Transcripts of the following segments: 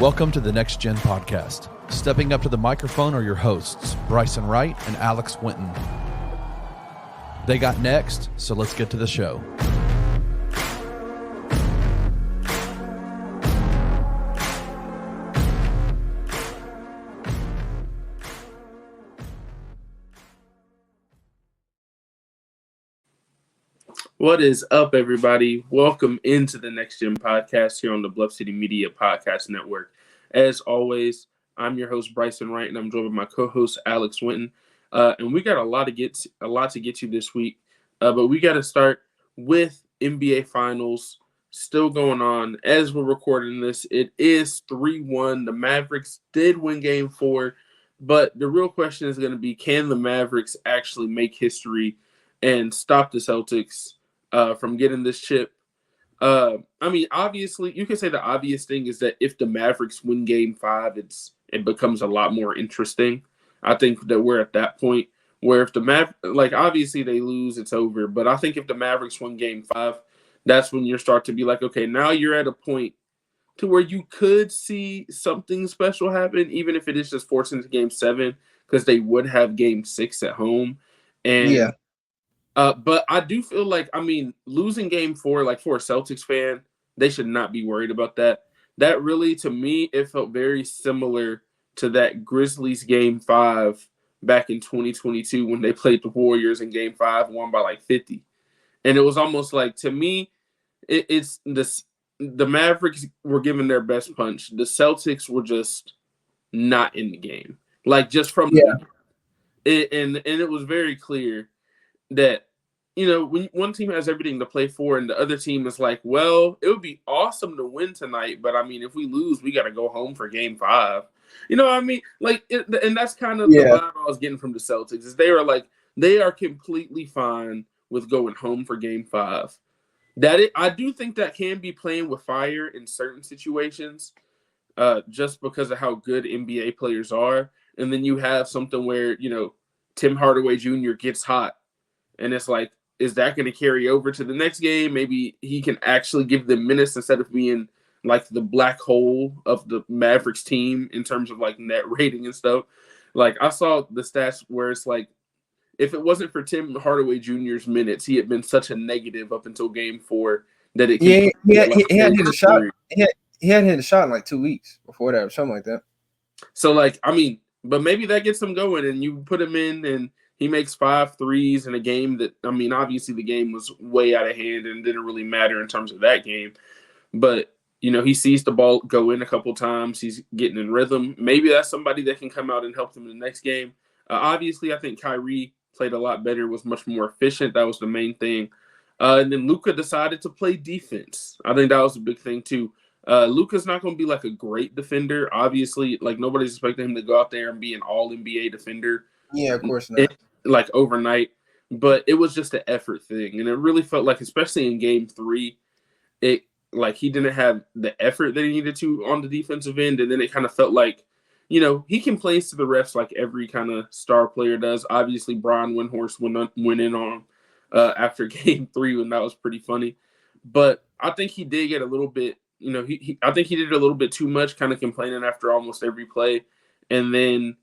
Welcome to the Next Gen Podcast. Stepping up to the microphone are your hosts, Bryson Wright and Alex Winton. They got next, so let's get to the show. What is up, everybody? Welcome into the Next Gen Podcast here on the Bluff City Media Podcast Network. As always, I'm your host, Bryson Wright, and I'm joined by my co-host, Alex Winton. And we got a lot to get to this week. But we got to start with NBA Finals still going on. As we're recording this, it is 3-1. The Mavericks did win Game 4, but the real question is going to be, can the Mavericks actually make history and stop the Celtics from getting this chip? Obviously, you can say the obvious thing is that if the Mavericks win Game 5, it becomes a lot more interesting. I think that we're at that point where if the obviously they lose, it's over. But I think if the Mavericks win Game 5, that's when you start to be like, okay, now you're at a point to where you could see something special happen, even if it is just forcing to Game 7, because they would have Game 6 at home. And yeah. But I do feel like, losing Game 4, like for a Celtics fan, they should not be worried about that. That really, to me, it felt very similar to that Grizzlies Game 5 back in 2022 when they played the Warriors in Game 5, won by like 50. And it was almost like, to me, it's this: the Mavericks were giving their best punch. The Celtics were just not in the game. Like, just from and it was very clear that, when one team has everything to play for and the other team is like, well, it would be awesome to win tonight, but if we lose, we got to go home for Game 5. You know what I mean? And that's kind of the vibe I was getting from the Celtics, is they are completely fine with going home for Game 5. I do think that can be playing with fire in certain situations, just because of how good NBA players are. And then you have something where, Tim Hardaway Jr. gets hot. And it's like, is that going to carry over to the next game? Maybe he can actually give them minutes instead of being like the black hole of the Mavericks team in terms of like net rating and stuff. Like, I saw the stats where it's like, if it wasn't for Tim Hardaway Jr.'s minutes, he had been such a negative up until Game 4 that it. He hadn't hit a shot. He hadn't hit a shot in like 2 weeks before that, or something like that. So but maybe that gets him going, and you put him in, and he makes 5 threes in a game that, obviously the game was way out of hand and didn't really matter in terms of that game. But, he sees the ball go in a couple times. He's getting in rhythm. Maybe that's somebody that can come out and help them in the next game. Obviously, I think Kyrie played a lot better, was much more efficient. That was the main thing. And then Luka decided to play defense. I think that was a big thing, too. Luka's not going to be like a great defender. Obviously, like, nobody's expecting him to go out there and be an all-NBA defender. Yeah, of course not. Overnight. But it was just an effort thing. And it really felt like, especially in Game 3, he didn't have the effort that he needed to on the defensive end. And then it kind of felt like, he complains to the refs like every kind of star player does. Obviously, Brian Windhorst went in on him after Game 3, and that was pretty funny. But I think he did get a little bit, I think he did a little bit too much, kind of complaining after almost every play. And then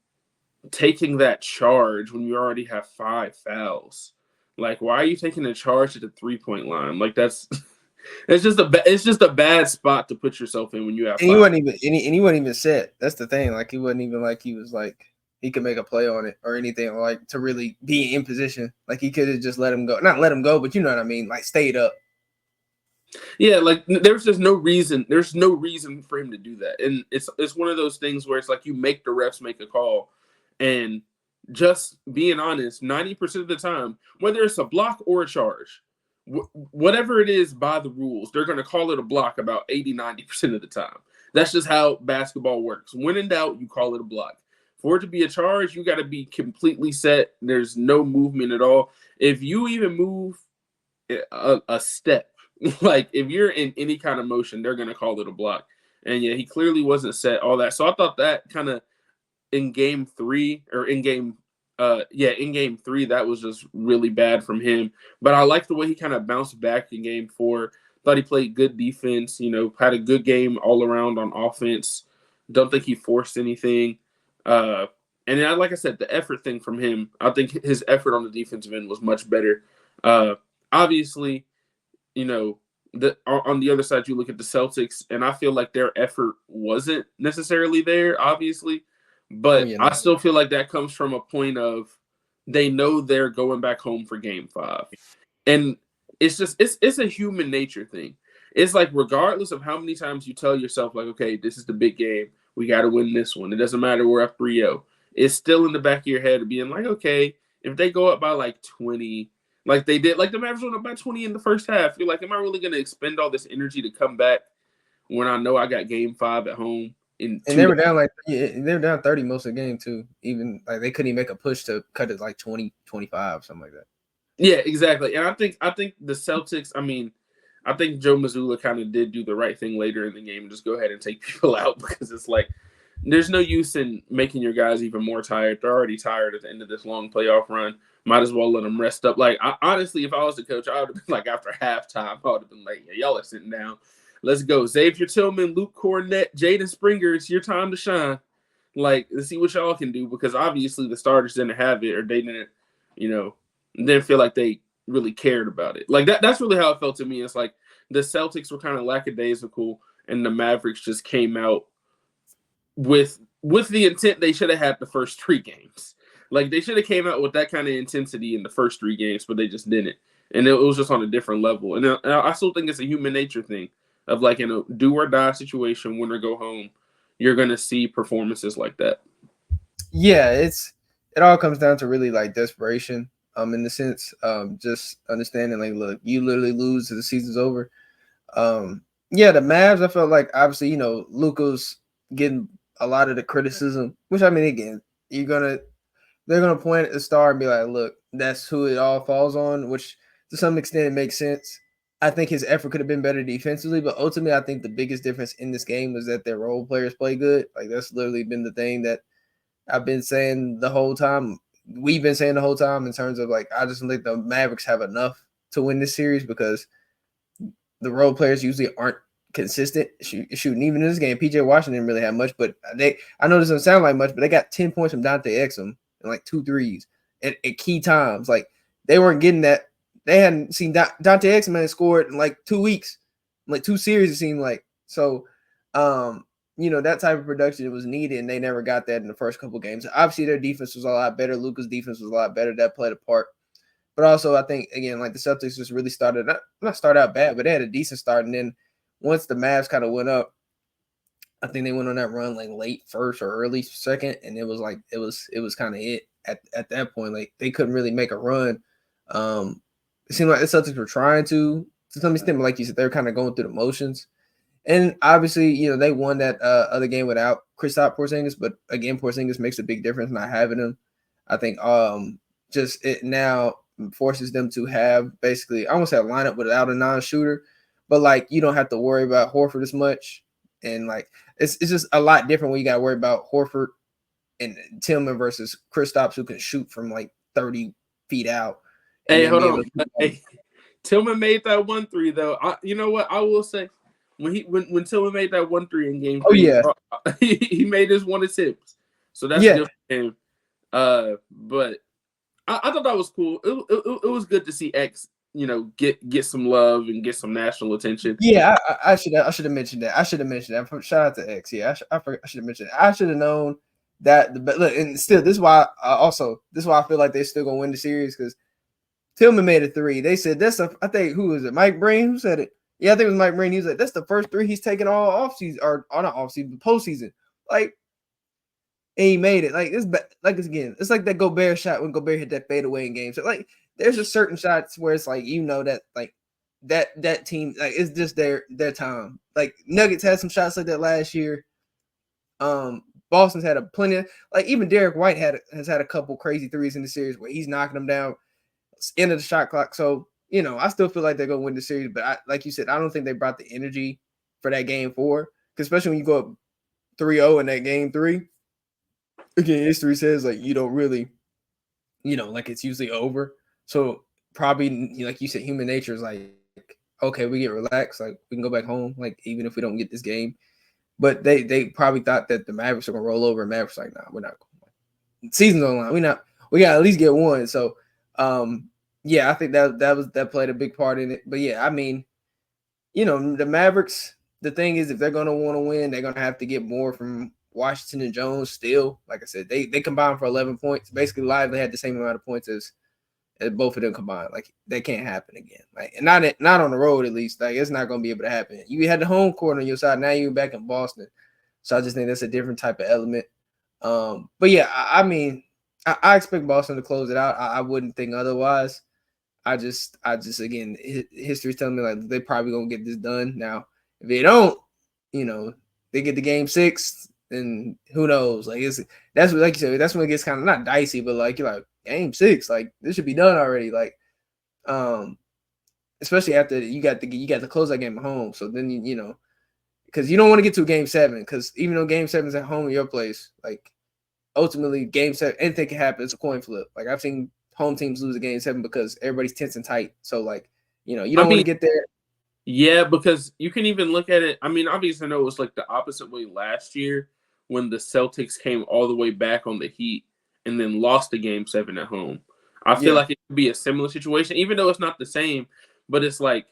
taking that charge when you already have 5 fouls. Like, why are you taking a charge at the 3-point line? Like, it's just a bad spot to put yourself in when you have 5. He wasn't even set. That's the thing. Like, he wasn't even like he was like he could make a play on it or anything, like to really be in position. Like, he could have just let him go. Not let him go, but you know what I mean? Like, stayed up. Yeah, like, there's just no reason. There's no reason for him to do that. And it's one of those things where it's like you make the refs make a call. And just being honest, 90% of the time, whether it's a block or a charge, whatever it is by the rules, they're going to call it a block about 80-90% of the time. That's just how basketball works. When in doubt, you call it a block. For it to be a charge, you got to be completely set. There's no movement at all. If you even move a step, like if you're in any kind of motion, they're going to call it a block. And yeah, he clearly wasn't set, all that. So I thought that kind of in Game 3, that was just really bad from him. But I like the way he kind of bounced back in Game 4. Thought he played good defense, had a good game all around on offense. Don't think he forced anything. And then, like I said, the effort thing from him, I think his effort on the defensive end was much better. Obviously, on the other side, you look at the Celtics, and I feel like their effort wasn't necessarily there, obviously. But I still feel like that comes from a point of they know they're going back home for Game 5. And it's just it's a human nature thing. It's like regardless of how many times you tell yourself, like, okay, this is the big game. We got to win this one. It doesn't matter we're up 3-0. It's still in the back of your head of being like, okay, if they go up by like 20, like they did, like the Mavs went up by 20 in the first half, you're like, am I really going to expend all this energy to come back when I know I got Game 5 at home? And they were down they were down 30 most of the game too. Even like they couldn't even make a push to cut it like 20, 25, something like that. Yeah, exactly. And I think the Celtics, I think Joe Mazzulla kind of did do the right thing later in the game and just go ahead and take people out, because it's like there's no use in making your guys even more tired. They're already tired at the end of this long playoff run. Might as well let them rest up. Like, honestly, if I was the coach, I would have been like, after halftime, I would have been like, yeah, y'all are sitting down. Let's go. Xavier Tillman, Luke Cornett, Jaden Springer, it's your time to shine. Like, let's see what y'all can do, because obviously the starters didn't have it, or they didn't feel like they really cared about it. Like, that's really how it felt to me. It's like the Celtics were kind of lackadaisical, and the Mavericks just came out with the intent they should have had the first 3 games. Like, they should have came out with that kind of intensity in the first 3 games, but they just didn't. And it was just on a different level. And I still think it's a human nature thing of, like, in a do or die situation, win or go home, you're going to see performances like that. Yeah, it all comes down to really like desperation. In the sense, just understanding, like, look, you literally lose, the season's over. Yeah, the Mavs, I felt like obviously, Luka's getting a lot of the criticism, which again, they're gonna point at the star and be like, look, that's who it all falls on, which to some extent it makes sense. I think his effort could have been better defensively, but ultimately I think the biggest difference in this game was that their role players play good. Like, that's literally been the thing that I've been saying the whole time. We've been saying the whole time, in terms of, like, I just think the Mavericks have enough to win this series because the role players usually aren't consistent shooting. Even in this game, PJ Washington didn't really have much, but I know this doesn't sound like much, but they got 10 points from Dante Exum and like 2 threes at key times. Like, they weren't getting that. They hadn't seen Dante Exum had scored in like 2 weeks, like 2 series, it seemed like. So, that type of production was needed, and they never got that in the first couple games. Obviously, their defense was a lot better. Luka's defense was a lot better. That played a part. But also, I think, again, like, the Celtics just really started out bad, but they had a decent start. And then once the Mavs kind of went up, I think they went on that run like late first or early second, and it was like it was kind of it at that point. Like, they couldn't really make a run. It seemed like the Celtics were trying to some extent, but like you said, they're kind of going through the motions. And obviously, they won that other game without Kristaps Porzingis, but again, Porzingis makes a big difference not having him. I think just it now forces them to have basically, I won't say a lineup without a non-shooter, but like, you don't have to worry about Horford as much. And like, it's just a lot different when you got to worry about Horford and Tillman versus Kristaps, who can shoot from like 30 feet out. Hey, hold on. Hey, Tillman made that 1-3 though. You know what I will say? When Tillman made that 1-3 in game 3, he made his one attempt. So that's good for him. But I thought that was cool. It was good to see X, get some love and get some national attention. Yeah, I should have mentioned that. Shout out to X. Yeah, I should have mentioned that. I should have known that. But look, and still, this is why I feel like they're still gonna win the series, because Tillman made a 3. They said I think, who was it? Mike Breen, who said it? Yeah, I think it was Mike Breen. He was like, that's the first 3 he's taken all offseason, or not offseason, postseason. Like, and he made it. Like, it's like that Gobert shot when Gobert hit that fadeaway in games. So, like, there's just certain shots where it's like, that like that team, like, it's just their time. Like, Nuggets had some shots like that last year. Boston's had plenty of, like, even Derek White has had a couple crazy threes in the series where he's knocking them down. It's end of the shot clock. So, I still feel like they're going to win the series, but like you said, I don't think they brought the energy for that game 4, because especially when you go up 3-0 in that game 3, again, history says, like, you don't really, like, it's usually over. So probably, like you said, human nature is like, okay, we get relaxed, like, we can go back home, like, even if we don't get this game. But they probably thought that the Mavericks were gonna roll over, and Mavericks like, nah, we're not going. Season's on line. We got to at least get one. So yeah, I think that played a big part in it. But yeah, I mean, the Mavericks, the thing is, if they're gonna want to win, they're gonna have to get more from Washington and Jones still. Like I said, they combined for 11 points. Basically, Lively had the same amount of points as both of them combined. Like, that can't happen again. Like, and not on the road, at least. Like, it's not going to be able to happen. You had the home court on your side. Now you're back in Boston. So I just think that's a different type of element. But yeah, I mean, I expect Boston to close it out. I wouldn't think otherwise. I just again, history's telling me like they probably gonna get this done. Now, if they don't, they get to game 6, then who knows? Like, that's what, like you said, that's when it gets kind of not dicey, but like you're like, game 6, like this should be done already. Like, especially after you got to close that game at home. So then because you don't want to get to a game 7, because even though game 7 is at home in your place, like ultimately game 7, anything can happen. It's a coin flip. Like, I've seen home teams lose a game 7 because everybody's tense and tight. So like, you don't want to get there. Yeah, because you can even look at it. I mean, obviously, I know it was like the opposite way last year when the Celtics came all the way back on the Heat and then lost the game 7 at home. I feel like it could be a similar situation, even though it's not the same. But it's like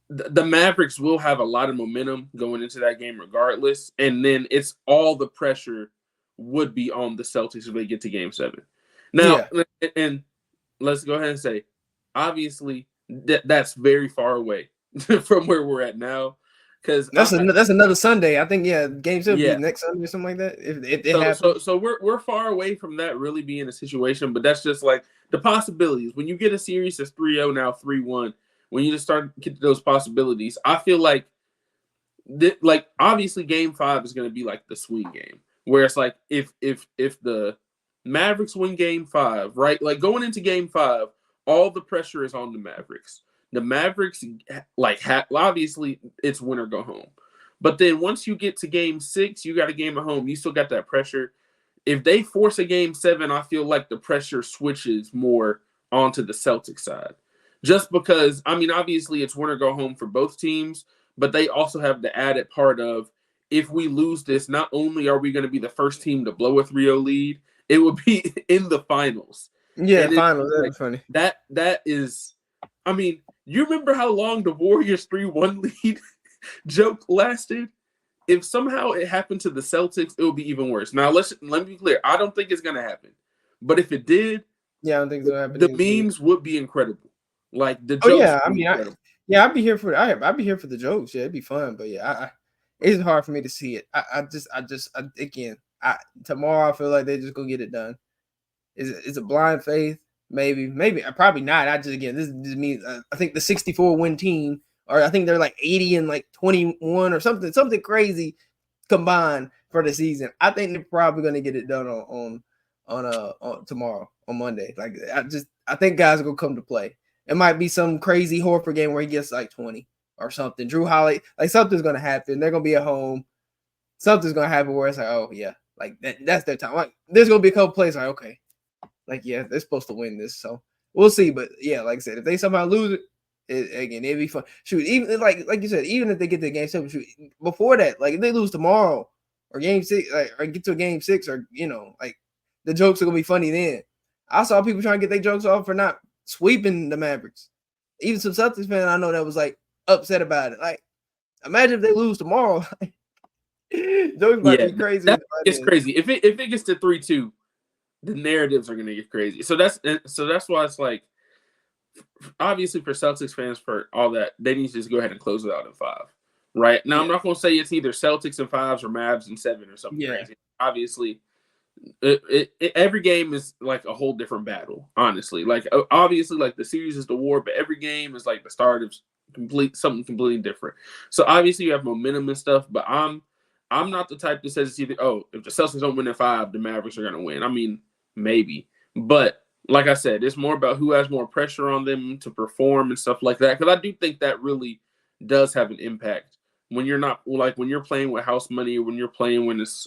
the Mavericks will have a lot of momentum going into that game regardless. And then it's all the pressure would be on the Celtics if they get to game 7. Now, and let's go ahead and say, obviously, that's very far away from where we're at now. Because that's another Sunday. I think, game 7 will be next Sunday or something like that. If it happens. So we're far away from that really being a situation, but that's just like the possibilities. When you get a series that's 3-0 now 3-1, when you just start getting those possibilities, I feel like obviously game 5 is going to be like the swing game, where it's like if the Mavericks win game 5, right? Like going into game 5, all the pressure is on the Mavericks. The Mavericks, obviously, it's win or go home. But then once you get to game 6, you got a game at home. You still got that pressure. If they force a game 7, I feel like the pressure switches more onto the Celtics side. Just because, I mean, obviously, it's win or go home for both teams, but they also have the added part of, if we lose this, not only are we going to be the first team to blow a 3-0 lead, it would be in the finals. Yeah, finals. That's funny. That is, I mean, you remember how long the Warriors 3-1 lead joke lasted? If somehow it happened to the Celtics, it would be even worse. Now, let me be clear. I don't think it's going to happen. But if it did, I don't think it's going to happen. The memes would be incredible. Like, the jokes I'd be here for I'd be here for the jokes. Yeah, it'd be fun. But it's hard for me to see it. Tomorrow I feel like they're just going to get it done. Is it blind faith? Maybe, probably not. This means I think the 64 win team, or I think they're like 80 and like 21 or something crazy combined for the season. I think they're probably going to get it done on tomorrow, on Monday. Like, I think guys are going to come to play. It might be some crazy Horford game where he gets like 20 or something. Drew Holiday, like something's going to happen. They're going to be at home. Something's going to happen where it's like, oh yeah, like that's their time. Like, there's going to be a couple plays like, okay. Like, yeah, they're supposed to win this, so we'll see. But yeah, like I said, if they somehow lose it'd be fun. Shoot, even like you said, even if they get to game 7, shoot, before that, like if they lose tomorrow or game 6, or get to a game 6, or like the jokes are gonna be funny then. I saw people trying to get their jokes off for not sweeping the Mavericks. Even some Celtics fans I know that was like upset about it. Like, imagine if they lose tomorrow. Jokes might be crazy. It's crazy. If it gets to 3-2. The narratives are going to get crazy. So that's why it's like, obviously for Celtics fans, for all that, they need to just go ahead and close it out in 5. Right? Now, I'm not going to say it's either Celtics in 5s or Mavs in 7 or something crazy. Obviously, every game is like a whole different battle, honestly. Like, obviously, like the series is the war, but every game is like the start of something completely different. So obviously you have momentum and stuff, but I'm not the type that says it's either, if the Celtics don't win in 5, the Mavericks are going to win. I mean, maybe. But like I said, it's more about who has more pressure on them to perform and stuff like that. Because I do think that really does have an impact. When you're not, like when you're playing with house money, when you're playing when it's,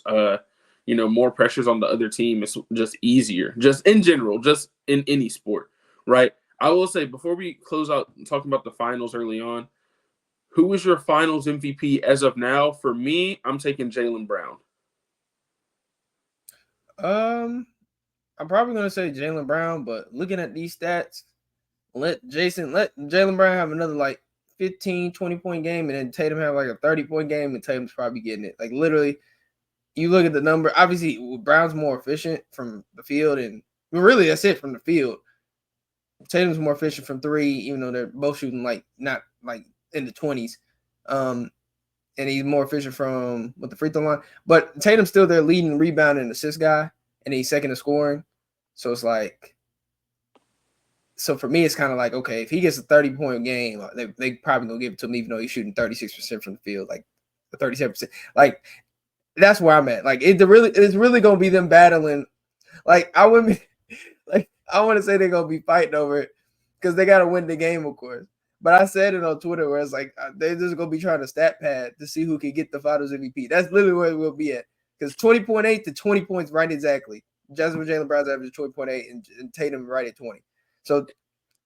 more pressures on the other team, it's just easier. Just in general, just in any sport, right? I will say, before we close out talking about the finals early on, who is your Finals MVP as of now? For me, I'm taking Jaylen Brown. I'm probably gonna say Jaylen Brown, but looking at these stats, let Jaylen Brown have another like 15, 20-point game, and then Tatum have like a 30-point game, and Tatum's probably getting it. Like literally, you look at the number. Obviously, Brown's more efficient from the field, and really that's it from the field. Tatum's more efficient from three, even though they're both shooting like not like in the 20s. And he's more efficient from with the free throw line. But Tatum's still their leading rebound and assist guy, and he's second in scoring. So it's like, so for me, it's kind of like, okay, if he gets a 30-point game, they probably gonna give it to him, even though he's shooting 36% from the field, like 37%. Like that's where I'm at. Like it's really gonna be them battling. Like I wouldn't be, like I want to say they're gonna be fighting over it because they gotta win the game, of course. But I said it on Twitter where it's like they're just gonna be trying to stat pad to see who can get the Finals MVP. That's literally where we'll be at. Because 20.8 to 20 points, right exactly. Just with Jaylen Brown's average 20.8 and Tatum right at 20. So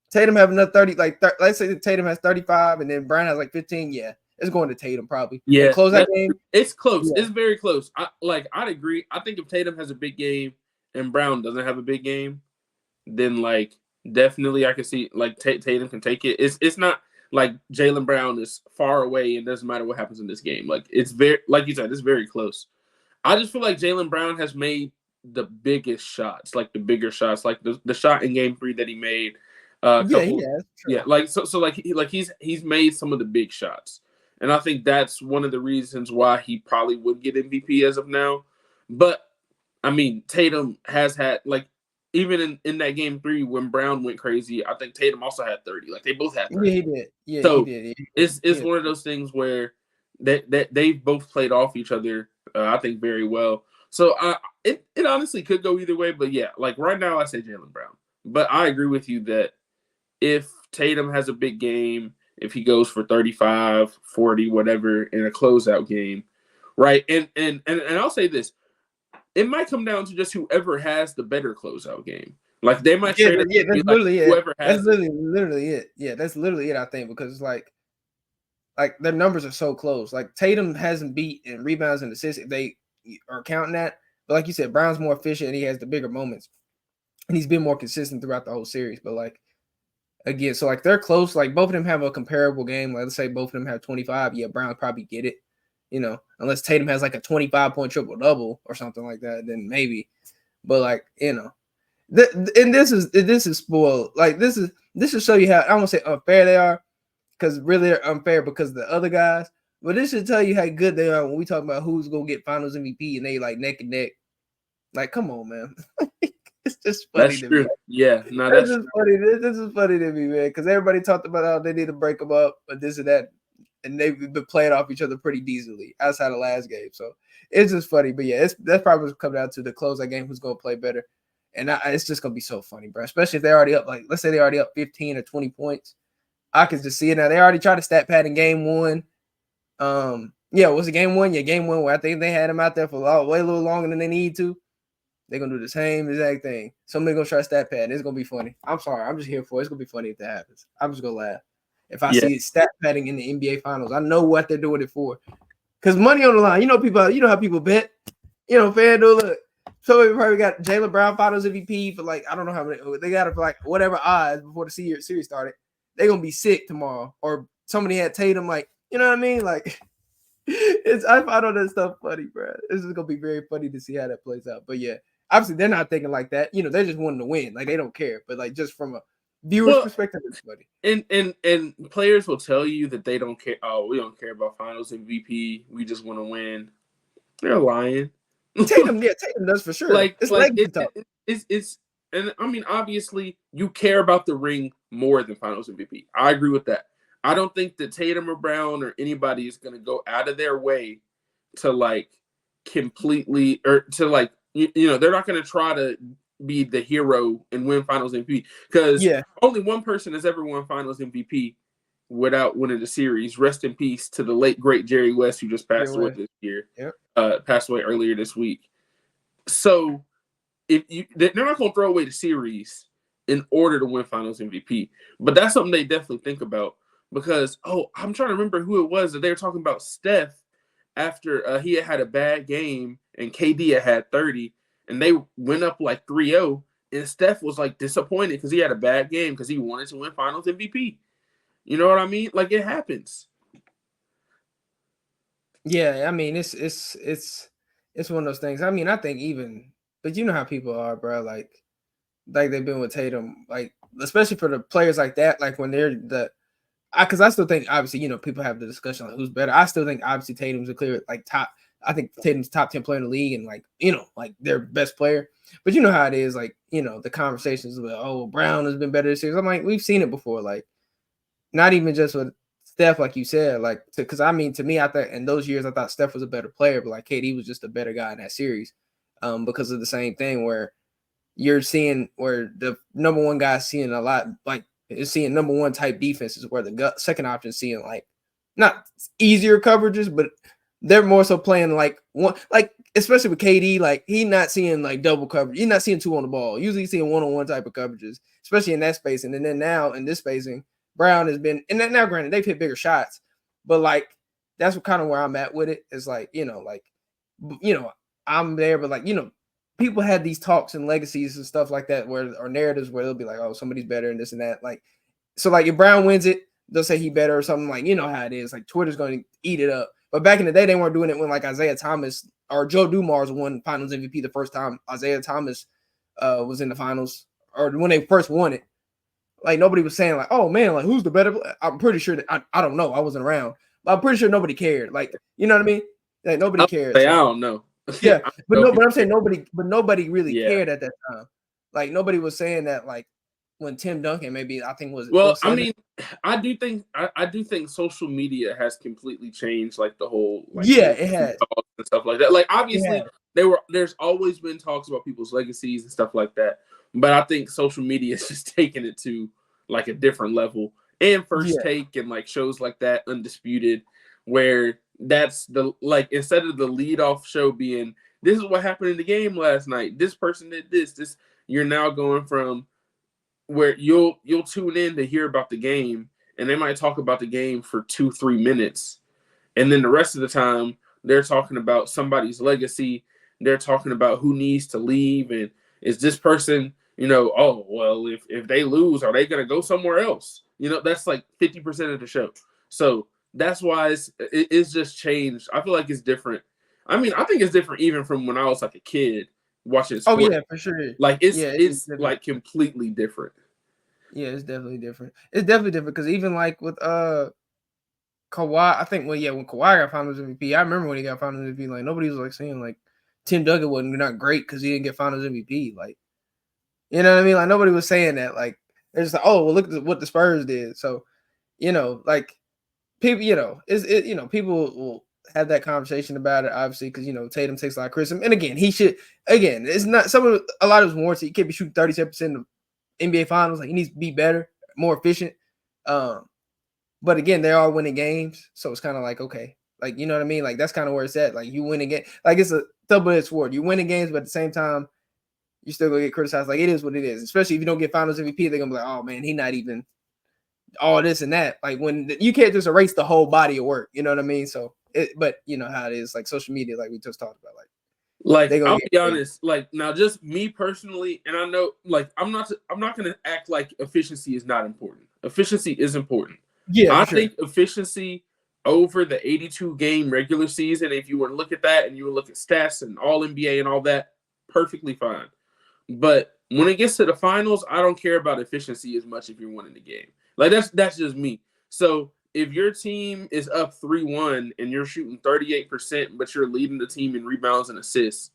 Tatum have another 30. Let's say Tatum has 35 and then Brown has like 15. Yeah, it's going to Tatum probably. Yeah, close that game. It's close. Yeah. It's very close. I'd agree. I think if Tatum has a big game and Brown doesn't have a big game, then like definitely I can see like Tatum can take it. It's not like Jaylen Brown is far away and doesn't matter what happens in this game. Like it's very, like you said, it's very close. I just feel like Jaylen Brown has made the biggest shots, like the bigger shots, like the shot in Game 3 that he made. He has. Yeah, like so like he's made some of the big shots, and I think that's one of the reasons why he probably would get MVP as of now. But I mean, Tatum has had like even in that Game 3 when Brown went crazy, I think Tatum also had 30. Like they both had 30. Yeah, he did. Yeah, so he did. It's one of those things where they've both played off each other. I think very well. So it honestly could go either way, but yeah, like right now I say Jaylen Brown. But I agree with you that if Tatum has a big game, if he goes for 35, 40, whatever in a closeout game, right? And I'll say this, it might come down to just whoever has the better closeout game. Like they might trade it. Yeah, that's literally it. Whoever has that's literally it. Yeah, that's literally it. I think because it's like their numbers are so close. Like Tatum hasn't beat in rebounds and assists if they are counting that. But like you said, Brown's more efficient and he has the bigger moments. And he's been more consistent throughout the whole series. But like again, so like they're close. Like both of them have a comparable game. Like let's say both of them have 25. Yeah, Brown probably get it. You know, unless Tatum has like a 25-point triple-double or something like that, then maybe. But like, you know, and this is spoiled. Like this should show you how I won't say unfair they are. Because really they're unfair because of the other guys. But this should tell you how good they are when we talk about who's going to get Finals MVP and they like neck and neck. Like, come on, man. It's just funny that's to true. me. Yeah, no, that's just funny. This is funny to me, man. Because everybody talked about how they need to break them up, but this and that. And they've been playing off each other pretty decently outside of last game. So it's just funny. But yeah, that's probably what's coming down to the close that game, who's going to play better. And it's just going to be so funny, bro. Especially if they're already up, like, let's say they're already up 15 or 20 points. I can just see it now. They already tried to stat pad in game 1. Was it game 1? Yeah, game 1 where I think they had him out there for way a little longer than they need to. They're gonna do the same exact thing. Somebody gonna try to stat pad. It's gonna be funny. I'm sorry. I'm just here for it. It's gonna be funny if that happens. I'm just gonna laugh. If I see stat padding in the NBA finals, I know what they're doing it for. Because money on the line. You know how people bet. You know, FanDuel, look. Somebody probably got Jaylen Brown Finals MVP for like, I don't know how many. They got it for like whatever odds before the series started. They're gonna be sick tomorrow. Or somebody had Tatum, like, you know what I mean? Like, I find all that stuff funny, bro. This is gonna be very funny to see how that plays out. But yeah, obviously they're not thinking like that. You know, they're just wanting to win. Like they don't care. But like just from a viewer's perspective, it's funny. And players will tell you that they don't care. Oh, we don't care about Finals MVP. We just want to win. They're lying. Tatum does for sure. It's and I mean, obviously, you care about the ring more than Finals MVP. I agree with that. I don't think that Tatum or Brown or anybody is going to go out of their way to like completely or to like you know they're not going to try to be the hero and win Finals MVP because only one person has ever won Finals MVP without winning the series. Rest in peace to the late great Jerry West who just passed away this year. Passed away earlier this week. So they're not going to throw away the series in order to win Finals MVP, but that's something they definitely think about. because I'm trying to remember who it was that they were talking about Steph after he had a bad game and KD had 30 and they went up like 3-0 and Steph was like disappointed because he had a bad game because he wanted to win Finals MVP. You know what I mean? Like, it happens. Yeah, I mean it's one of those things. I mean, I think but you know how people are, bro. Like they've been with Tatum, like especially for the players like that, like when they're because I still think obviously, you know, people have the discussion like who's better. I still think obviously Tatum's a clear like top. I think Tatum's top 10 player in the league and like, you know, like their best player. But you know how it is, like, you know, the conversations about Brown has been better this year. I'm like, we've seen it before, like not even just with Steph, like you said, like because I mean to me, I thought in those years I thought Steph was a better player, but like KD was just a better guy in that series, because of the same thing where you're seeing where the number one guy is seeing a lot, like is seeing number one type defenses where the second option is seeing like not easier coverages, but they're more so playing like one, like especially with KD, like he's not seeing like double coverage, you're not seeing two on the ball, usually seeing one-on-one type of coverages, especially in that spacing, and then now in this spacing. Brown has been, and now granted they've hit bigger shots, but like that's what kind of where I'm at with it. It's like, you know, I'm there, but like, you know, people had these talks and legacies and stuff like that or narratives where they'll be like, oh, somebody's better and this and that. Like, so like if Brown wins it, they'll say he better or something, like, you know how it is. Like Twitter's going to eat it up. But back in the day, they weren't doing it when like Isaiah Thomas or Joe Dumars won Finals MVP the first time Isaiah Thomas was in the finals, or when they first won it. Like nobody was saying like, oh man, like who's the better? I'm pretty sure that I don't know. I wasn't around, but I'm pretty sure nobody cared. Like, you know what I mean? Like nobody cared. I don't know. Yeah, but I'm saying nobody really cared at that time. Like nobody was saying that like when Tim Duncan maybe I think was. Well, I mean, I do think social media has completely changed like the whole like it has and stuff like that. Like obviously there's always been talks about people's legacies and stuff like that. But I think social media is just taking it to like a different level. And First Take and like shows like that, Undisputed, where that's the like instead of the leadoff show being this is what happened in the game last night. This person did this. You're now going from where you'll tune in to hear about the game, and they might talk about the game for 2-3 minutes, and then the rest of the time they're talking about somebody's legacy. They're talking about who needs to leave and is this person. You know, oh, well, if they lose, are they going to go somewhere else? You know, that's like 50% of the show. So that's why it's just changed. I feel like it's different. I mean, I think it's different even from when I was like a kid watching sports. Oh, yeah, for sure. Like, it's like completely different. Yeah, it's definitely different. It's definitely different because even like with Kawhi, I think, when Kawhi got Finals MVP, I remember when he got Finals MVP, like nobody was like saying like Tim Duncan wasn't not great because he didn't get Finals MVP. Like, you know what I mean? Like nobody was saying that. Like they're just like, oh, well, look at what the Spurs did. So, you know, like people, you know, people will have that conversation about it, obviously, because you know Tatum takes a lot of criticism. And again, it's not a lot of his warranty. He can't be shooting 37% of NBA Finals. Like he needs to be better, more efficient. But again, they are winning games, so it's kind of like okay, like you know what I mean. Like that's kind of where it's at. Like you win a game, like it's a double-edged sword. You win games, but at the same time, you still gonna get criticized. Like it is what it is. Especially if you don't get Finals MVP, they're gonna be like, "Oh man, he not even all this and that." Like when you can't just erase the whole body of work. You know what I mean? So, but you know how it is. Like social media, like we just talked about. Like I'll be honest. Like now, just me personally, and I know, like I'm not gonna act like efficiency is not important. Efficiency is important. Yeah, I think efficiency over the 82 game regular season. If you were to look at that and you would look at stats and all NBA and all that, perfectly fine. But when it gets to the finals, I don't care about efficiency as much if you're winning the game. Like that's just me. So if your team is up 3-1 and you're shooting 38%, but you're leading the team in rebounds and assists,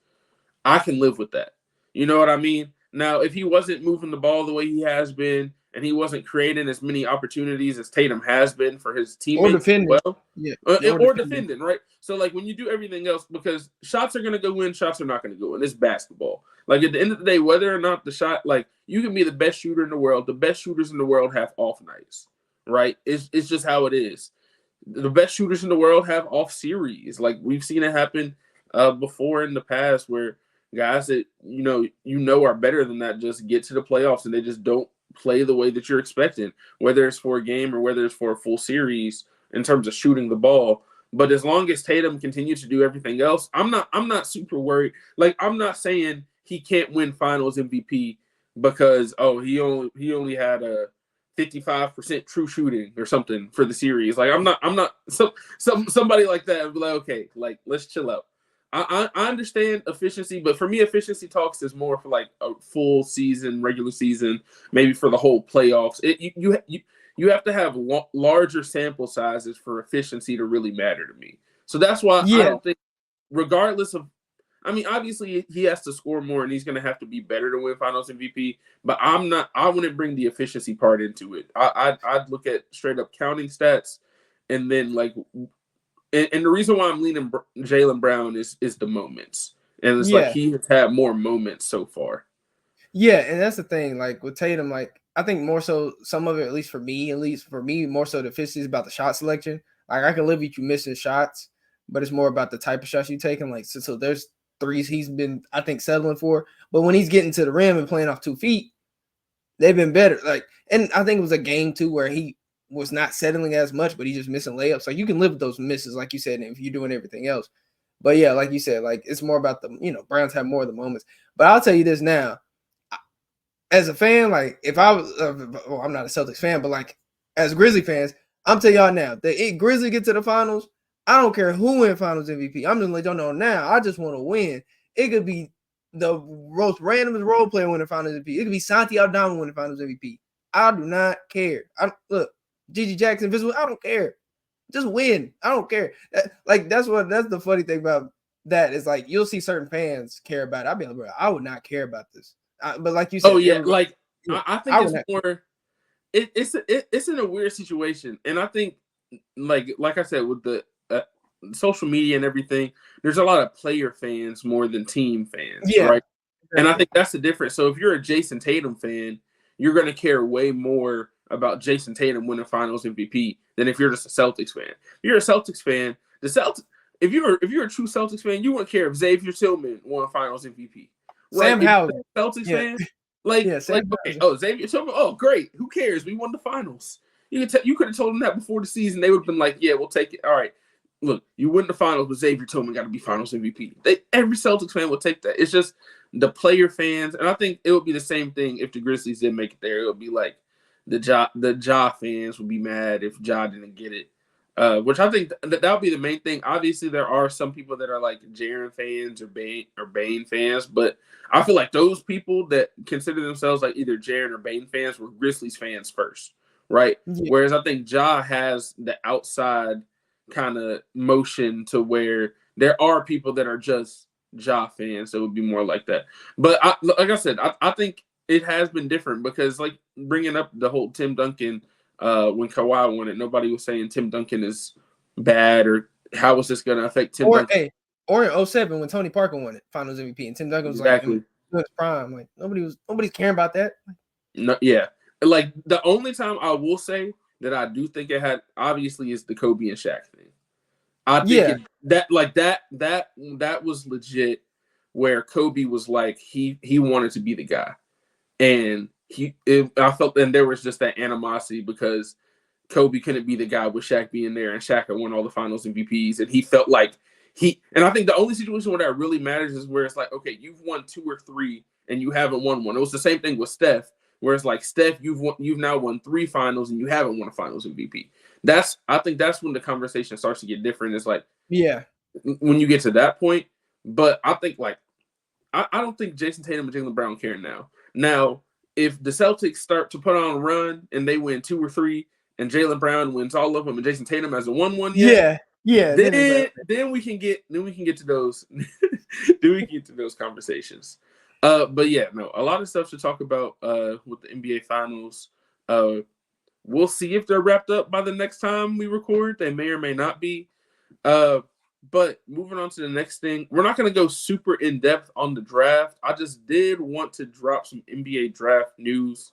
I can live with that. You know what I mean? Now, if he wasn't moving the ball the way he has been and he wasn't creating as many opportunities as Tatum has been for his teammates, or defending, or defending, right? So, like, when you do everything else, because shots are going to go in, shots are not going to go in. It's basketball. Like, at the end of the day, whether or not the shot, like, you can be the best shooter in the world. The best shooters in the world have off nights, right? It's just how it is. The best shooters in the world have off series. Like, we've seen it happen before in the past where guys that, you know are better than that just get to the playoffs and they just don't play the way that you're expecting, whether it's for a game or whether it's for a full series in terms of shooting the ball. But as long as Tatum continues to do everything else, I'm not super worried. Like, I'm not saying he can't win Finals MVP because he only had a 55% true shooting or something for the series. Like, I'm not somebody like that would be like, okay, like, let's chill out. I understand efficiency, but for me, efficiency talks is more for like a full season, regular season, maybe for the whole playoffs. You have to have larger sample sizes for efficiency to really matter to me. So that's why I don't think, regardless of, I mean, obviously he has to score more and he's going to have to be better to win Finals MVP. But I wouldn't bring the efficiency part into it. I'd look at straight up counting stats, and then like. And the reason why I'm leaning Jaylen Brown is the moments. And it's like he has had more moments so far. Yeah, and that's the thing. Like with Tatum, like I think more so some of it, at least for me, more so the efficiency is about the shot selection. Like I can live with you missing shots, but it's more about the type of shots you taking. Like so there's threes he's been, I think, settling for. But when he's getting to the rim and playing off 2 feet, they've been better. Like, and I think it was a game too where he was not settling as much, but he's just missing layups. Like you can live with those misses, like you said, if you're doing everything else. But yeah, like you said, like it's more about the, Browns have more of the moments. But I'll tell you this now, as a fan, like if I was, I'm not a Celtics fan, but like as Grizzly fans, I'm telling y'all now, if Grizzly get to the finals, I don't care who wins Finals MVP. I'm just letting y'all know now. I just want to win. It could be the most randomest role player winning Finals MVP. It could be Santi Aldama winning Finals MVP. I do not care. Look. Gigi Jackson, visible. I don't care. Just win. I don't care. That's the funny thing about that is like you'll see certain fans care about it. I'll be like, bro, I would not care about this. But like you said, I think it's more. It's in a weird situation, and I think like I said with the social media and everything, there's a lot of player fans more than team fans, right? And I think that's the difference. So if you're a Jason Tatum fan, you're going to care way more about Jason Tatum winning Finals MVP than if you're just a Celtics fan. If you're a Celtics fan, if you're a true Celtics fan, you wouldn't care if Xavier Tillman won Finals MVP. Right? Sam Howell, Celtics fan, Xavier Tillman. Oh, great. Who cares? We won the Finals. You could have told them that before the season. They would have been like, yeah, we'll take it. All right. Look, you win the Finals, but Xavier Tillman got to be Finals MVP. Every Celtics fan will take that. It's just the player fans, and I think it would be the same thing if the Grizzlies didn't make it there. It would be like the Ja fans would be mad if Ja didn't get it, which I think that would be the main thing. Obviously, there are some people that are like Jaren fans or Bane fans, but I feel like those people that consider themselves like either Jaren or Bane fans were Grizzlies fans first, right? Yeah. Whereas I think Ja has the outside kind of motion to where there are people that are just Ja fans that would be more like that. But like I said, I think it has been different because, like, bringing up the whole Tim Duncan, when Kawhi won it, nobody was saying Tim Duncan is bad or how is this going to affect Tim Duncan. Or in 2007 when Tony Parker won it, Finals MVP, and Tim Duncan was like in his prime. Like nobody's caring about that. No, yeah. Like the only time I will say that I do think it had obviously is the Kobe and Shaq thing. I think that was legit, where Kobe was like he wanted to be the guy. And I felt then there was just that animosity because Kobe couldn't be the guy with Shaq being there, and Shaq had won all the Finals MVPs, and he felt like and I think the only situation where that really matters is where it's like, okay, you've won 2 or 3 and you haven't won one. It was the same thing with Steph, where it's like, Steph, you've now won 3 finals and you haven't won a Finals MVP. I think that's when the conversation starts to get different. It's like, yeah, when you get to that point. But I think like I don't think Jason Tatum and Jaylen Brown care now. Now, if the Celtics start to put on a run and they win 2 or 3, and Jaylen Brown wins all of them, and Jason Tatum hasn't won one yet, then we can get to those conversations. But yeah, no, a lot of stuff to talk about with the NBA Finals. We'll see if they're wrapped up by the next time we record. They may or may not be. But moving on to the next thing, we're not going to go super in depth on the draft. I just did want to drop some NBA draft news.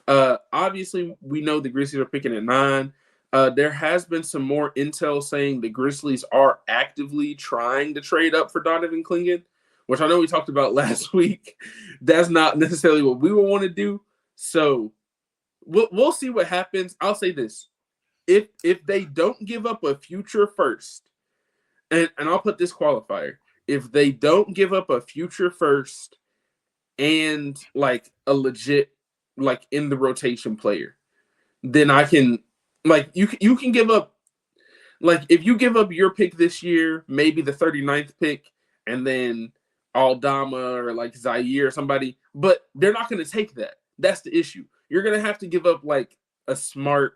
Obviously, we know the Grizzlies are picking at 9. There has been some more intel saying the Grizzlies are actively trying to trade up for Donovan Clingan, which I know we talked about last week. That's not necessarily what we would want to do. So we'll see what happens. I'll say this: if they don't give up a future first, and I'll put this qualifier: if they don't give up a future first and like a legit like in the rotation player, then I can like you can give up like if you give up your pick this year, maybe the 39th pick, and then Aldama or like Zaire or somebody, but they're not going to take that. That's the issue. You're going to have to give up like a smart,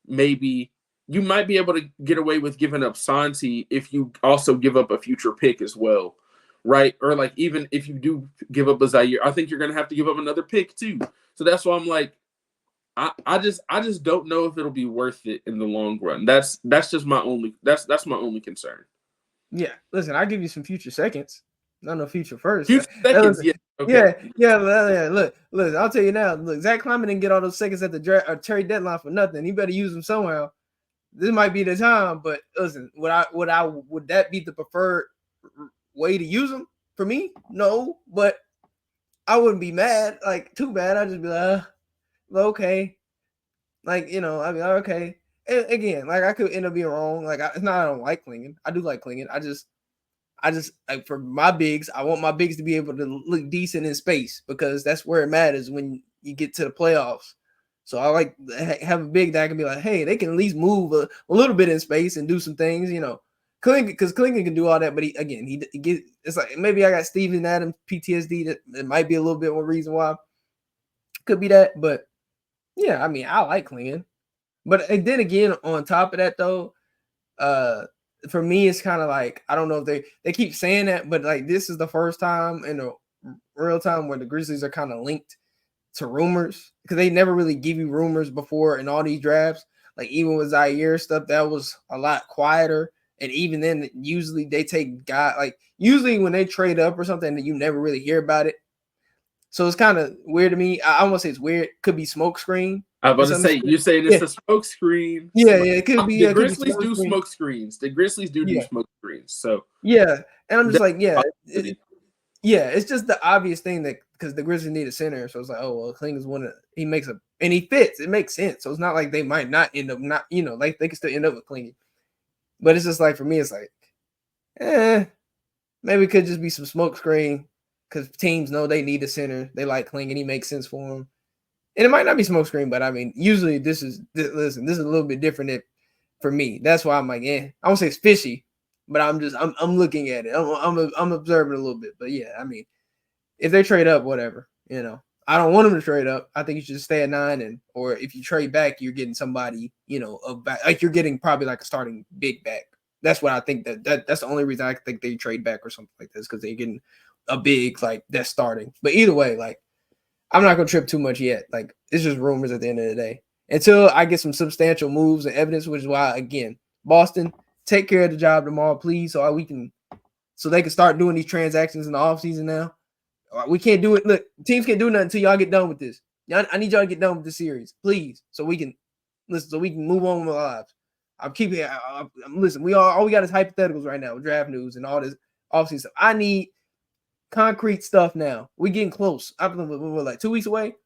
maybe you might be able to get away with giving up Santi if you also give up a future pick as well, right? Or like even if you do give up a Zaire, I think you're going to have to give up another pick too. So that's why I'm like, I just don't know if it'll be worth it in the long run. That's just my only that's my only concern. Yeah, listen, I'll give you some future seconds. No future first. Future seconds, yeah. Okay. Yeah. Look, I'll tell you now. Look, Zach Kleiman didn't get all those seconds at the trade deadline for nothing. He better use them somehow. This might be the time, but listen, would that be the preferred way to use them for me? No, but I wouldn't be mad. Like too bad. I'd just be like, okay. Like, I mean, okay. And again, like I could end up being wrong. Like it's not I don't like clinging. I do like clinging. I just like for my bigs, I want my bigs to be able to look decent in space because that's where it matters when you get to the playoffs. So I like have a big that I can be like, hey, they can at least move a little bit in space and do some things, because Clingan can do all that, but he gets it's like maybe I got Steven Adams PTSD that might be a little bit more reason why. Could be that, but yeah, I mean I like Clingan. But then again, on top of that though, for me it's kind of like I don't know if they keep saying that, but like this is the first time in a real time where the Grizzlies are kind of linked to rumors because they never really give you rumors before in all these drafts. Like even with Zaire stuff, that was a lot quieter. And even then, usually they take usually when they trade up or something, that you never really hear about it. So it's kind of weird to me. I won't say it's weird. Could be smoke screen. I was about to say, you're saying it's a smoke screen. Yeah, it could be. The Grizzlies do smoke screens. The Grizzlies do smoke screens. So yeah, and I'm just like, it's just the obvious thing that because the Grizzlies need a center, so it's like, oh well, Klingan's he makes and he fits. It makes sense. So it's not like they might not end up like they can still end up with Klingan. But it's just like for me, it's like, maybe it could just be some smoke screen because teams know they need a center. They like Klingan. He makes sense for them. And it might not be smoke screen, but I mean, usually this is a little bit different for me. That's why I'm like, I won't say it's fishy, but I'm looking at it. I'm observing a little bit. But yeah, I mean, if they trade up, whatever, I don't want them to trade up. I think you should just stay at 9, or if you trade back, you're getting somebody, like you're getting probably like a starting big back. That's what I think that's the only reason I think they trade back or something like this because they're getting a big like that's starting. But either way, like I'm not gonna trip too much yet. Like it's just rumors at the end of the day until I get some substantial moves and evidence, which is why again, Boston, take care of the job tomorrow, please, so they can start doing these transactions in the offseason now. We can't do it. Look, teams can't do nothing until y'all get done with this. I need y'all to get done with the series, please, so we can move on with our lives. Listen. All we got is hypotheticals right now with draft news and all this offseason stuff. I need concrete stuff now. We're getting close. I believe we're like 2 weeks away,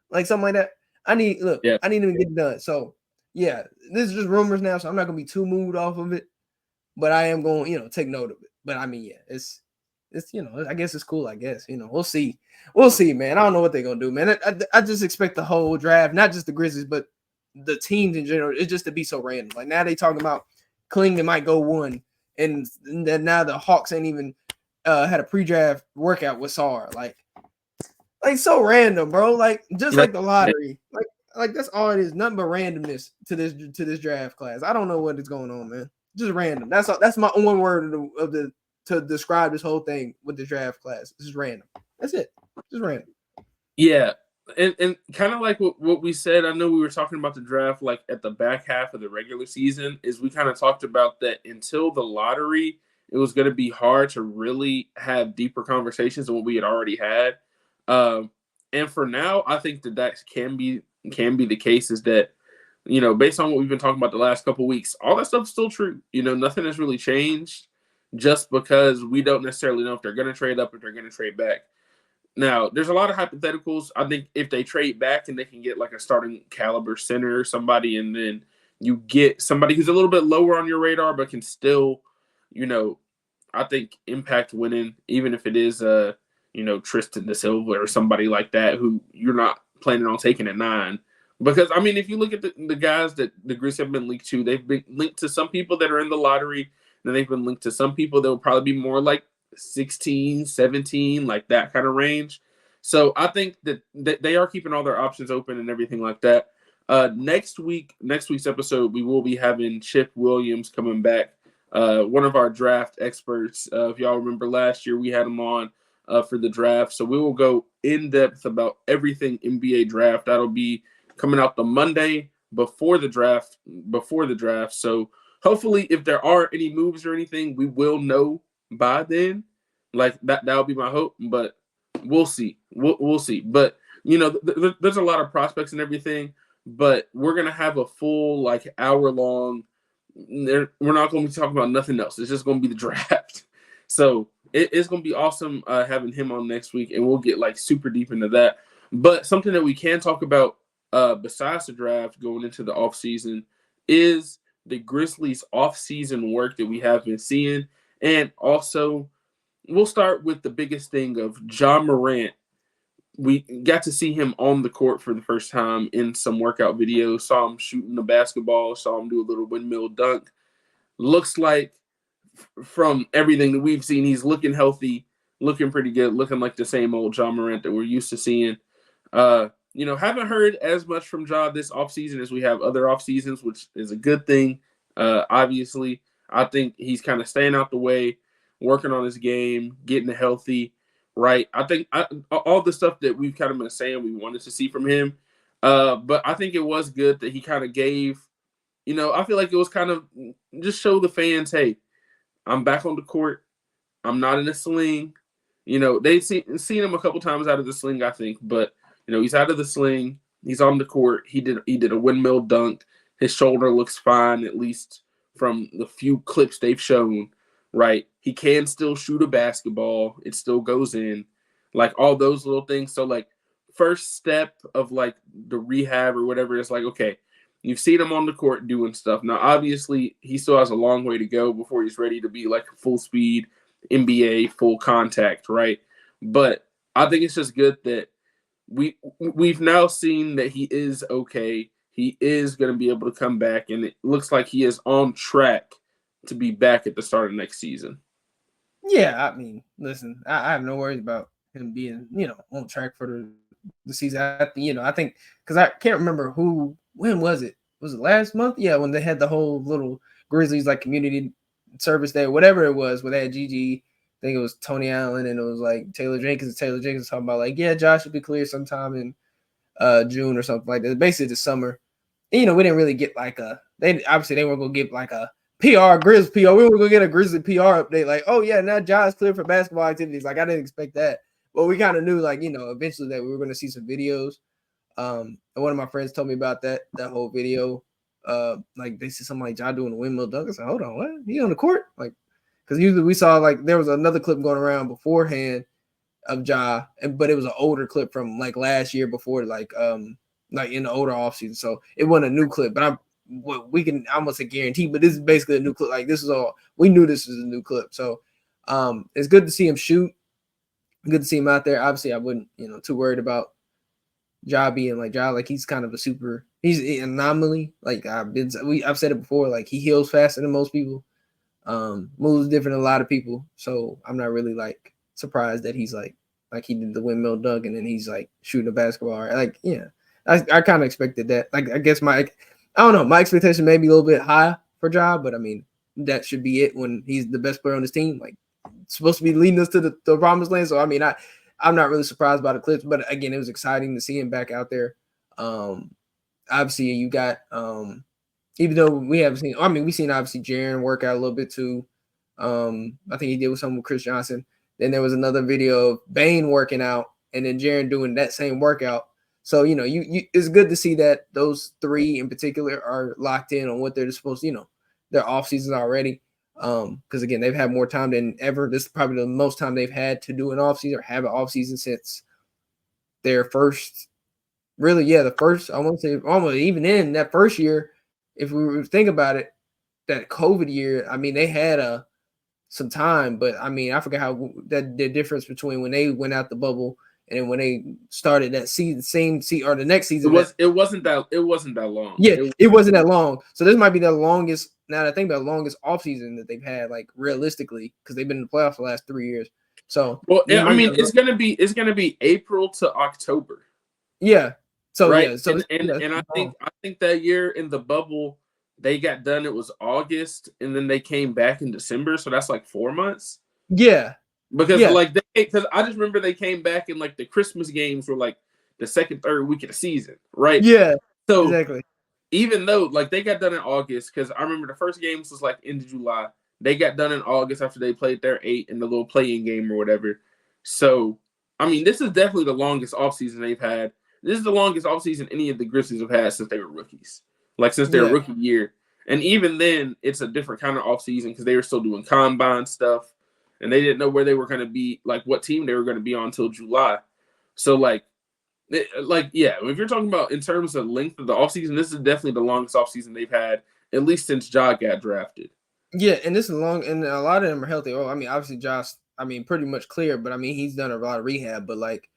like something like that. I need them to get it done. So yeah, this is just rumors now, so I'm not gonna be too moved off of it, but I am going, take note of it. But I mean, yeah, it's I guess it's cool. I guess we'll see, man. I don't know what they're gonna do, man. I just expect the whole draft, not just the Grizzlies, but the teams in general, it's just to be so random. Like now they talking about Klingan might go 1, and then now the Hawks ain't even had a pre-draft workout with SAR. Like so random, bro. Like just like the lottery. Like that's all it is. Nothing but randomness to this draft class. I don't know what is going on, man. Just random. That's my one word to describe this whole thing with the draft class. It's just random. That's it. Just random. Yeah. And kind of like what we said, I know we were talking about the draft like at the back half of the regular season, is we kind of talked about that until the lottery, it was going to be hard to really have deeper conversations than what we had already had. And for now, I think that can be the case, is that, based on what we've been talking about the last couple of weeks, all that stuff's still true. Nothing has really changed just because we don't necessarily know if they're going to trade up or if they're going to trade back. Now, there's a lot of hypotheticals. I think if they trade back and they can get like a starting caliber center or somebody, and then you get somebody who's a little bit lower on your radar but can still, I think impact winning, even if it is Tristan Da Silva or somebody like that who you're not planning on taking at 9. Because I mean, if you look at the guys that the Grizzlies have been linked to, they've been linked to some people that are in the lottery, and they've been linked to some people that will probably be more like 16, 17, like that kind of range. So I think that they are keeping all their options open and everything like that. Next week's episode, we will be having Chip Williams coming back, one of our draft experts. If y'all remember last year, we had him on for the draft. So we will go in depth about everything NBA draft. That'll be coming out the Monday before the draft. So hopefully, if there are any moves or anything, we will know by then. Like that'll be my hope, but we'll see. We'll see. But there's a lot of prospects and everything. But we're gonna have a full like hour long. We're not gonna be talking about nothing else. It's just gonna be the draft. So it's gonna be awesome having him on next week, and we'll get like super deep into that. But something that we can talk about besides the draft going into the off season is the Grizzlies off season work that we have been seeing, and also we'll start with the biggest thing of Ja Morant. We got to see him on the court for the first time in some workout videos, saw him shooting the basketball, saw him do a little windmill dunk. Looks like from everything that we've seen, he's looking healthy, looking pretty good, looking like the same old Ja Morant that we're used to seeing. Haven't heard as much from Ja this offseason as we have other off seasons, which is a good thing. Obviously, I think he's kind of staying out the way, working on his game, getting healthy. Right. I think all the stuff that we've kind of been saying we wanted to see from him. But I think it was good that he kind of gave, I feel like it was kind of just show the fans, hey, I'm back on the court. I'm not in a sling. They've seen him a couple times out of the sling, I think. But, he's out of the sling. He's on the court. He did a windmill dunk. His shoulder looks fine, at least from the few clips they've shown. Right. He can still shoot a basketball. It still goes in, like all those little things. So like first step of like the rehab or whatever, it's like, okay, you've seen him on the court doing stuff. Now, obviously he still has a long way to go before he's ready to be like full speed NBA, full contact. Right. But I think it's just good that we've now seen that he is okay. He is going to be able to come back, and it looks like he is on track to be back at the start of next season. Yeah, I mean, listen, I have no worries about him being, on track for the season. I think because I can't remember when was it? Was it last month? Yeah, when they had the whole little Grizzlies like community service day, whatever it was, where they had Gigi. I think it was Tony Allen, and it was like Taylor Jenkins talking about like, yeah, Josh should be clear sometime in June or something like that. Basically the summer. And, we didn't really get like they weren't gonna get like a PR Grizz PR. We were gonna get a Grizzly PR update, like, oh yeah, now John's clear for basketball activities. Like, I didn't expect that, but we kind of knew, like, eventually that we were gonna see some videos. And one of my friends told me about that whole video. Like they said something like Ja doing a windmill dunk. I said, hold on, what? He on the court? Like, because usually we saw like there was another clip going around beforehand of Ja, but it was an older clip from like last year before, like in the older offseason. So it wasn't a new clip, but we can almost say guarantee, but this is basically a new clip. Like, this is all we knew. This was a new clip. So it's good to see him shoot. Good to see him out there. Obviously, I wouldn't too worried about Ja being like Ja. Like, he's kind of he's an anomaly. Like I've said it before. Like, he heals faster than most people. Moves different than a lot of people. So I'm not really like surprised that he's like he did the windmill dunk and then he's like shooting a basketball. Like, yeah, I kind of expected that. Like, I guess I don't know. My expectation may be a little bit high for Ja, but I mean, that should be it when he's the best player on his team. Like, supposed to be leading us to the promised land. So, I mean, I'm not really surprised by the clips, but again, it was exciting to see him back out there. Obviously, you got, even though we haven't seen, we've seen obviously Jaren work out a little bit too. I think he did with something with Chris Johnson. Then there was another video of Bane working out and then Jaren doing that same workout. So, it's good to see that those three in particular are locked in on what they're supposed to, their off seasons already. Because again, they've had more time than ever. This is probably the most time they've had to do an offseason or have an offseason since their first, the first, I want to say almost even in that first year, if we were to think about it, that COVID year, I mean, they had some time, but I mean, I forget how that the difference between when they went out the bubble and then when they started that season, or the next season. It wasn't that long. Yeah, it wasn't that long. So this might be the longest. Now that I think about the longest offseason that they've had, like realistically, because they've been in the playoffs for the last 3 years. So I mean, it's gonna be April to October. Yeah. So right. Yeah. So and I think that year in the bubble they got done. It was August, and then they came back in December. So that's like 4 months. Yeah. Because because I just remember they came back and like the Christmas games were like the second, third week of the season, right? Yeah. So exactly. Even though like they got done in August, because I remember the first games was like end of July. They got done in August after they played their 8 in the little play-in game or whatever. So, I mean, this is definitely the longest offseason they've had. This is the longest offseason any of the Grizzlies have had since they were rookies, like since their rookie year. And even then, it's a different kind of offseason because they were still doing combine stuff, and they didn't know where they were going to be, like what team they were going to be on until July. So, if you're talking about in terms of length of the offseason, this is definitely the longest offseason they've had, at least since Ja got drafted. Yeah, and this is long, and a lot of them are healthy. Oh, I mean, obviously Josh, pretty much clear, but I mean, he's done a lot of rehab. But like,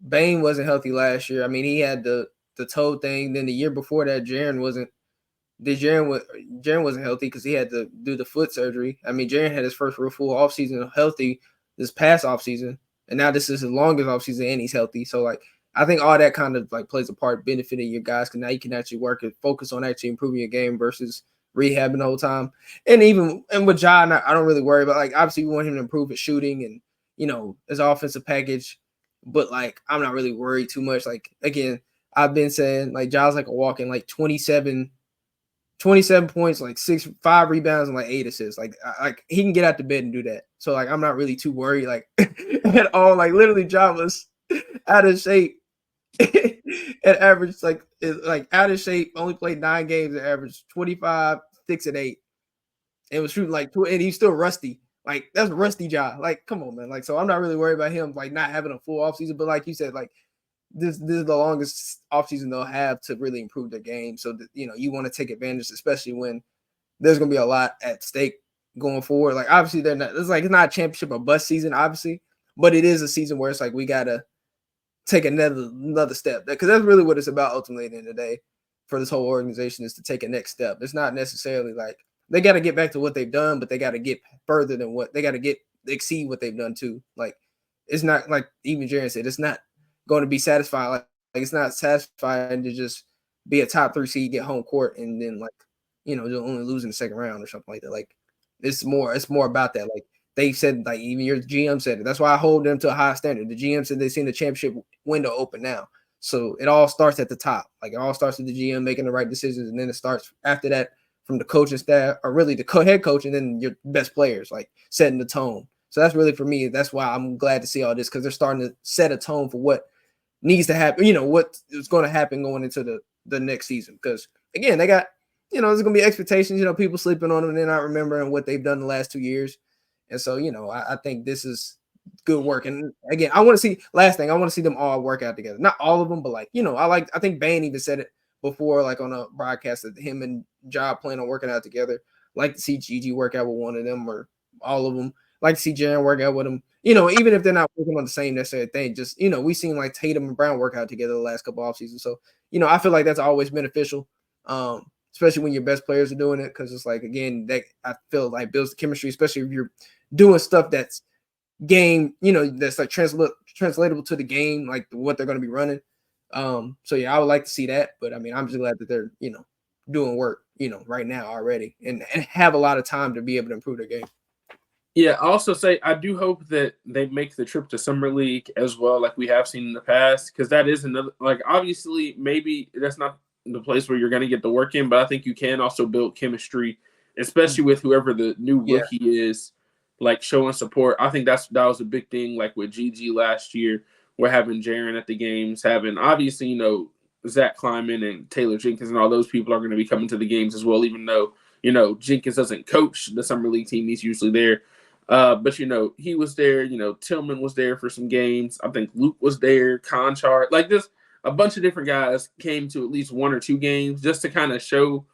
Bane wasn't healthy last year. I mean, he had the toe thing. Then the year before that, Jaren wasn't healthy because he had to do the foot surgery. I mean, Jaren had his first real full offseason healthy this past offseason, and now this is his longest offseason, and he's healthy. So like, I think all that kind of like plays a part, benefiting your guys because now you can actually work and focus on actually improving your game versus rehabbing the whole time. And with Ja, I don't really worry about, like, obviously we want him to improve his shooting and, you know, his offensive package, but like I'm not really worried too much. Like, again, I've been saying like Ja's like a walking like 27 points, like 5 rebounds and like 8 assists. Like he can get out the bed and do that. So like I'm not really too worried like at all. Like literally Ja was out of shape at average, like out of shape, only played 9 games and averaged 25, 6 and 8. And was shooting like 2, and he's still rusty. Like that's rusty Ja. Like, come on, man. Like, so I'm not really worried about him like not having a full offseason. But like you said, like this is the longest offseason they'll have to really improve their game. So that, you know, you want to take advantage, especially when there's gonna be a lot at stake going forward. Like obviously it's not a championship or bust season, obviously, but it is a season where it's like we gotta take another step, because that's really what it's about ultimately at the end of the day for this whole organization, is to take a next step. It's not necessarily like they got to get back to what they've done, but they got to get further than what they got to exceed what they've done too. Like it's not like even Jaren said, it's not going to be satisfied. Like it's not satisfying to just be a top 3 seed, get home court, and then like, you know, only lose in the second round or something like that. Like it's more about that. Like they said, like even your GM said it. That's why I hold them to a high standard. The GM said they've seen the championship window open now. So it all starts at the top. Like it all starts with the GM making the right decisions, and then it starts after that from the coaching staff, or really the head coach, and then your best players, like setting the tone. So that's really, for me, that's why I'm glad to see all this, because they're starting to set a tone for what needs to happen, you know, what is going to happen going into the next season. Because again, they got, you know, there's going to be expectations, you know, people sleeping on them and they're not remembering what they've done the last 2 years. And so, you know, I think this is good work. And again, I want to see them all work out together. Not all of them, but like, you know, I think Bane even said it before, like on a broadcast, that him and Ja plan on working out together. Like to see Gigi work out with one of them or all of them. Like to see Jaren work out with them. You know, even if they're not working on the same necessary thing, just, you know, we've seen like Tatum and Brown work out together the last couple off seasons. So, you know, I feel like that's always beneficial, especially when your best players are doing it, because it's like, again, that I feel like builds the chemistry, especially if you're doing stuff that's game, you know, that's like translatable to the game, like what they're going to be running. So yeah, I would like to see that, but I mean, I'm just glad that they're, you know, doing work, you know, right now already, and have a lot of time to be able to improve their game. Yeah, I also say I do hope that they make the trip to Summer League as well, like we have seen in the past, because that is another, like, obviously maybe that's not the place where you're going to get the work in, but I think you can also build chemistry, especially with whoever the new rookie is, like showing support. I think that was a big thing, like with Gigi last year. We're having Jaren at the games, having obviously, you know, Zach Kleiman and Taylor Jenkins and all those people are going to be coming to the games as well, even though Jenkins doesn't coach the summer league team. He's usually there. But he was there. Tillman was there for some games. I think Luke was there. Conchar, like this, a bunch of different guys came to at least one or two games just to kind of show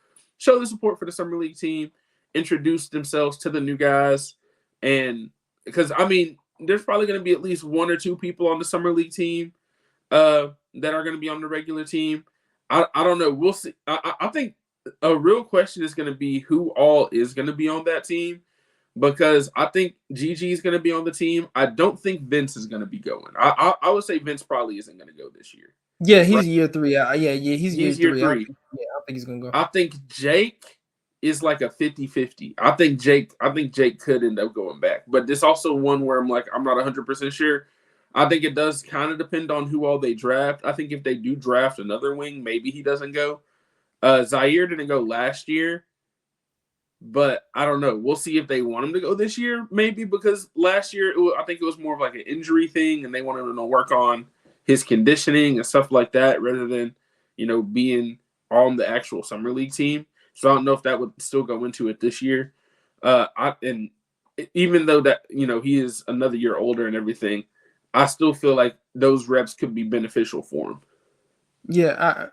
the support for the summer league team, introduce themselves to the new guys, and because there's probably going to be at least one or two people on the summer league team that are going to be on the regular team. I don't know. We'll see. I think a real question is going to be who all is going to be on that team. Because I think Gigi is going to be on the team. I don't think Vince is going to be going. I would say Vince probably isn't going to go this year. Yeah, he's year 3. He's year 3. I don't think he's going to go. I think Jake is like a 50-50. I think Jake could end up going back. But this also one where I'm not 100% sure. I think it does kind of depend on who all they draft. I think if they do draft another wing, maybe he doesn't go. Zaire didn't go last year. But I don't know. We'll see if they want him to go this year, maybe because last year I think it was more of like an injury thing, and they wanted him to work on his conditioning and stuff like that, rather than being on the actual summer league team. So I don't know if that would still go into it this year. And even though that he is another year older and everything, I still feel like those reps could be beneficial for him. Yeah.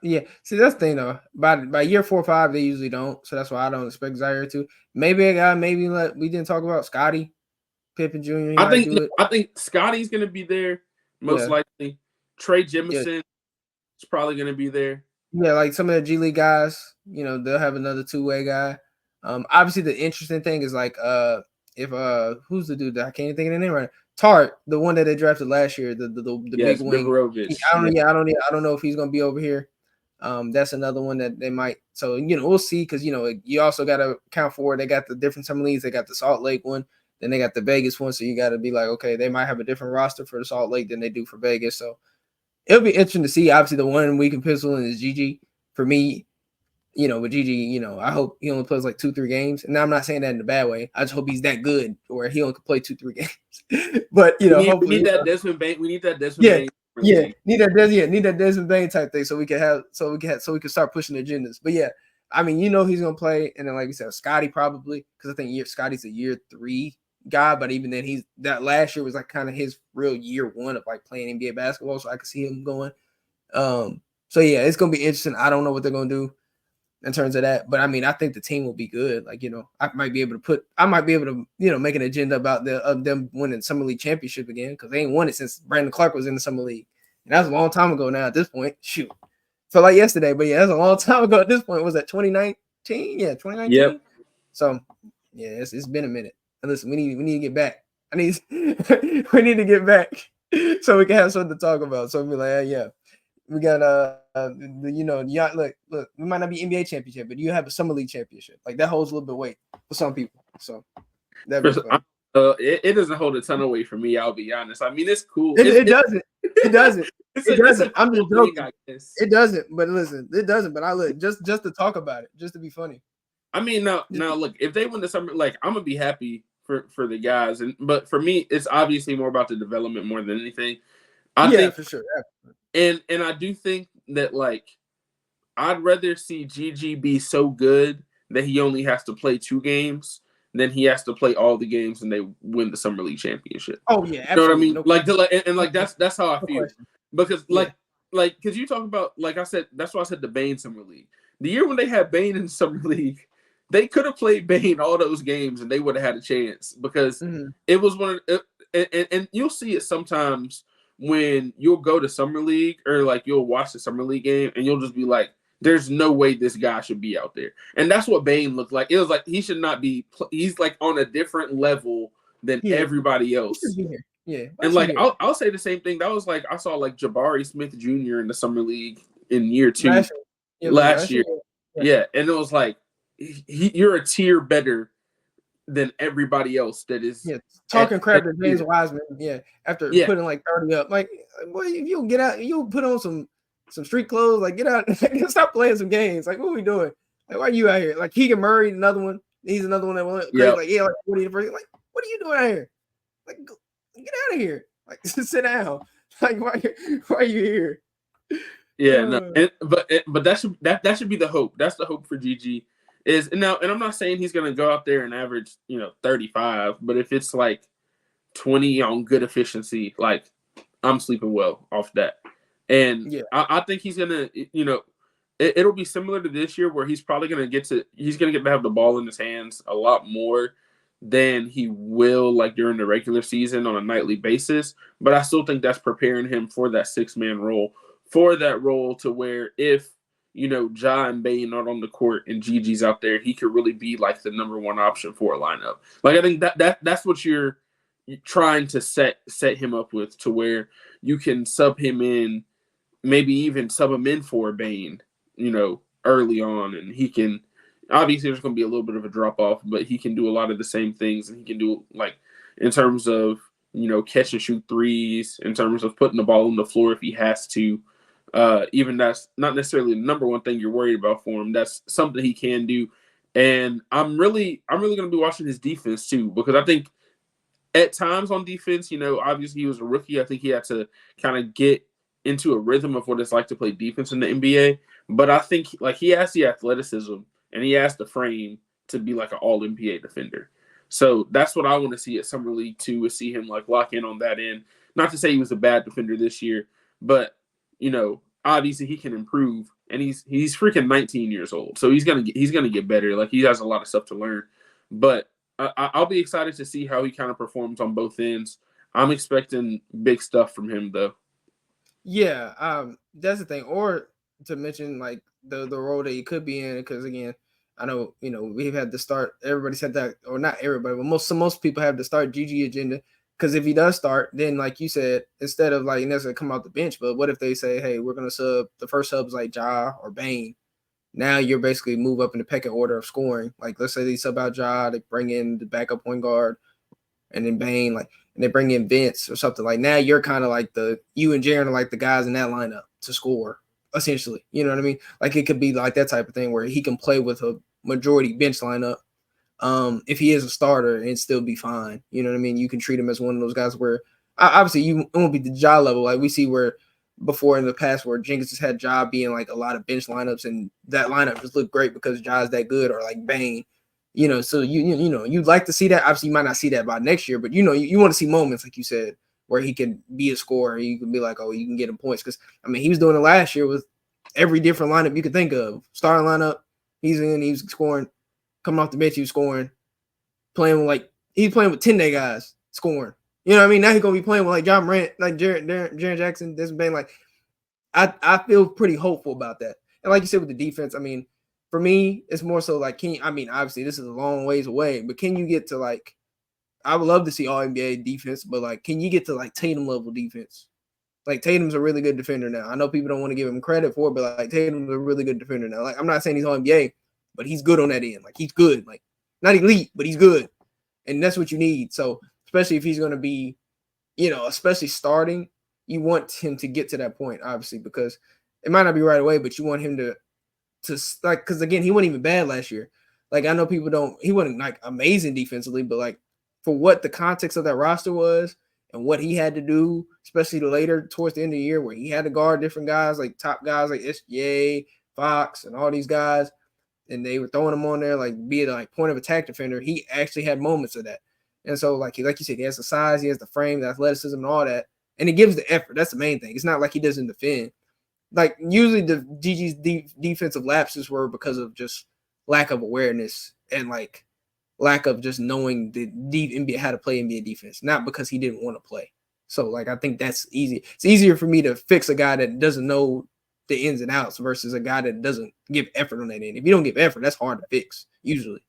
See, that's the thing though. By year 4 or 5, they usually don't. So that's why I don't expect Zaire to. Maybe a guy. Maybe we didn't talk about Scottie Pippen Jr. I think Scotty's going to be there most likely. Trey Jemison is probably going to be there. Yeah, like some of the G League guys. They'll have another 2-way guy. Obviously, the interesting thing is like if who's the dude that I can't even think of the name right now? Tart, the one that they drafted last year, the big wing. I don't know if he's gonna be over here. That's another one that they might. So we'll see because you also got to account for they got the different summer leagues. They got the Salt Lake one, then they got the Vegas one. So you got to be like, okay, they might have a different roster for the Salt Lake than they do for Vegas. So it'll be interesting to see. Obviously, the one we can pencil in is Gigi. For me, with Gigi, I hope he only plays like 2-3 games. And I'm not saying that in a bad way. I just hope he's that good where he only can play 2-3 games. But we need that Desmond Bain. We need that Desmond Bain. Need that Desmond Bain type thing so we can start pushing agendas. But yeah, he's gonna play. And then like we said, Scotty probably because I think Scotty's a year 3 guy, but even then that last year was like kind of his real year 1 of like playing NBA basketball. So I could see him going. So yeah, it's gonna be interesting. I don't know what they're gonna do in terms of that. But I think the team will be good. Like, I might be able to make an agenda about them winning Summer League championship again because they ain't won it since Brandon Clark was in the Summer League. And that was a long time ago now at this point. Shoot. Felt like yesterday, but yeah, that's a long time ago at this point. Was that 2019? Yeah, 2019. Yep. So yeah, it's been a minute. And listen, we need to get back. We need to get back so we can have something to talk about. So we'll be like, yeah. We got look, we might not be NBA championship, but you have a summer league championship. Like that holds a little bit of weight for some people. So it doesn't hold a ton of weight for me. I'll be honest. It's cool. It doesn't. It doesn't. I'm just joking. It doesn't. But listen, it doesn't. But I look just to talk about it, just to be funny. Now look, if they win the summer, like I'm gonna be happy for the guys, but for me, it's obviously more about the development more than anything. I think for sure. And I do think that like I'd rather see Gigi be so good that he only has to play 2 games than he has to play all the games and they win the summer league championship. Oh yeah, absolutely. You know what I mean? That's how I feel. Because because you talk about, like I said, that's why I said the Bane summer league. The year when they had Bane in summer league, they could have played Bane all those games and they would have had a chance because it was one of and you'll see it sometimes when you'll go to summer league or like you'll watch the summer league game and you'll just be like, there's no way this guy should be out there. And that's what Bane looked like. It was like he should not be. He's like on a different level than everybody else. Yeah. And like I'll say the same thing. That was like I saw like Jabari Smith Jr. in the summer league in year 2 last year. Yeah, and it was like you're a tier better than everybody else that is talking crap to James Wiseman. After putting like 30 up, like boy, you get out, you put on some street clothes, like get out, stop playing some games. Like what are we doing? Like why are you out here? Like Keegan Murray, another one. He's another one that went crazy. Like like 40 first. Like what are you doing out here? Like get out of here. Like sit down. Like why are you here? Yeah, no, but that should be the hope. That's the hope for Gigi. is now, and I'm not saying he's going to go out there and average 35, but if it's like 20 on good efficiency, like I'm sleeping well off that. And Yeah. I think he's gonna, it'll be similar to this year where he's probably gonna get to have the ball in his hands a lot more than he will like during the regular season on a nightly basis. But I still think that's preparing him for that 6-man role, for that role to where if Ja and Bane not on the court and Gigi's out there, he could really be like the number one option for a lineup. Like I think that's what you're trying to set him up with, to where you can sub him in, maybe even sub him in for Bane, early on, and he can. Obviously, there's going to be a little bit of a drop off, but he can do a lot of the same things, and he can do like in terms of catch and shoot threes, in terms of putting the ball on the floor if he has to. Even that's not necessarily the number one thing you're worried about for him. That's something he can do, and I'm really going to be watching his defense too, because I think at times on defense, obviously he was a rookie. I think he had to kind of get into a rhythm of what it's like to play defense in the NBA. But I think like he has the athleticism and he has the frame to be like an all-NBA defender. So that's what I want to see at Summer League too, is see him like lock in on that end. Not to say he was a bad defender this year, but obviously he can improve, and he's freaking 19 years old. So he's gonna get better. Like he has a lot of stuff to learn. But I'll be excited to see how he kind of performs on both ends. I'm expecting big stuff from him though. Yeah, that's the thing. Or to mention like the role that he could be in, because again, I know we've had to start. Everybody said that, or not everybody, but most people have to start GG agenda. Because if he does start, then like you said, instead of like necessarily come out the bench, but what if they say, hey, we're gonna sub the first subs like Ja or Bane? Now you're basically move up in the pecking order of scoring. Like let's say they sub out Ja, they bring in the backup point guard, and then Bane, like, and they bring in Vince or something. Like now you're kind of like you and Jaren are like the guys in that lineup to score, essentially. You know what I mean? Like it could be like that type of thing where he can play with a majority bench lineup. If he is a starter and still be fine. You know what I mean? You can treat him as one of those guys where obviously you won't be the Ja level. Like we see where before in the past where Jenkins has had Ja being like a lot of bench lineups, and that lineup just looked great because Ja's that good, or like Bane. So you'd like to see that. Obviously, you might not see that by next year, but you want to see moments like you said where he can be a scorer. You can be like, oh, you can get him points, because I mean he was doing it last year with every different lineup you could think of. Starting lineup, he's scoring. Coming off the bench, he was scoring. He's playing with 10-day guys scoring. You know what I mean? Now he's gonna be playing with like John Morant, like Jaren Jackson, Desmond Bane. Like I feel pretty hopeful about that. And like you said with the defense, I mean, for me, it's more so like obviously this is a long ways away, but can you get to like, I would love to see all NBA defense, but like, can you get to like Tatum level defense? Like Tatum's a really good defender now. I know people don't want to give him credit for it, but like Tatum's a really good defender now. Like I'm not saying he's all NBA, but he's good on that end. Like he's good, like not elite, but he's good. And that's what you need. So especially if he's going to be, especially starting, you want him to get to that point, obviously, because it might not be right away, but you want him to like, because again, he wasn't even bad last year. Like I know he wasn't like amazing defensively, but like for what the context of that roster was and what he had to do, especially later towards the end of the year where he had to guard different guys, like top guys like SGA, Fox, and all these guys, and they were throwing him on there like be it like point of attack defender. He actually had moments of that. And so like you said, he has the size, he has the frame, the athleticism, and all that. And he gives the effort. That's the main thing. It's not like he doesn't defend. Like usually the GG's defensive lapses were because of just lack of awareness and like lack of just knowing the NBA, how to play NBA defense, not because he didn't want to play. So like I think that's easy. It's easier for me to fix a guy that doesn't know the ins and outs versus a guy that doesn't give effort on that end. If you don't give effort, that's hard to fix. Usually,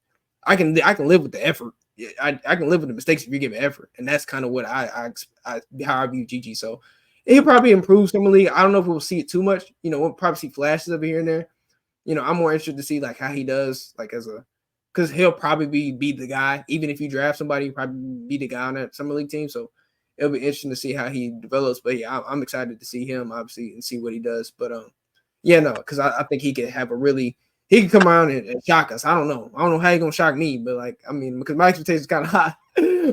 I can live with the effort. I can live with the mistakes if you give effort, and that's kind of what how I view GG. So he'll probably improve some league. I don't know if we'll see it too much. We'll probably see flashes of it here and there. I'm more interested to see like how he does, like because he'll probably be the guy. Even if you draft somebody, he'll probably be the guy on that summer league team. So it'll be interesting to see how he develops. But yeah, I'm excited to see him obviously and see what he does. But because I think he could have he can come around and shock us. I don't know how he's gonna shock me, but like I mean, because my expectations kind of high.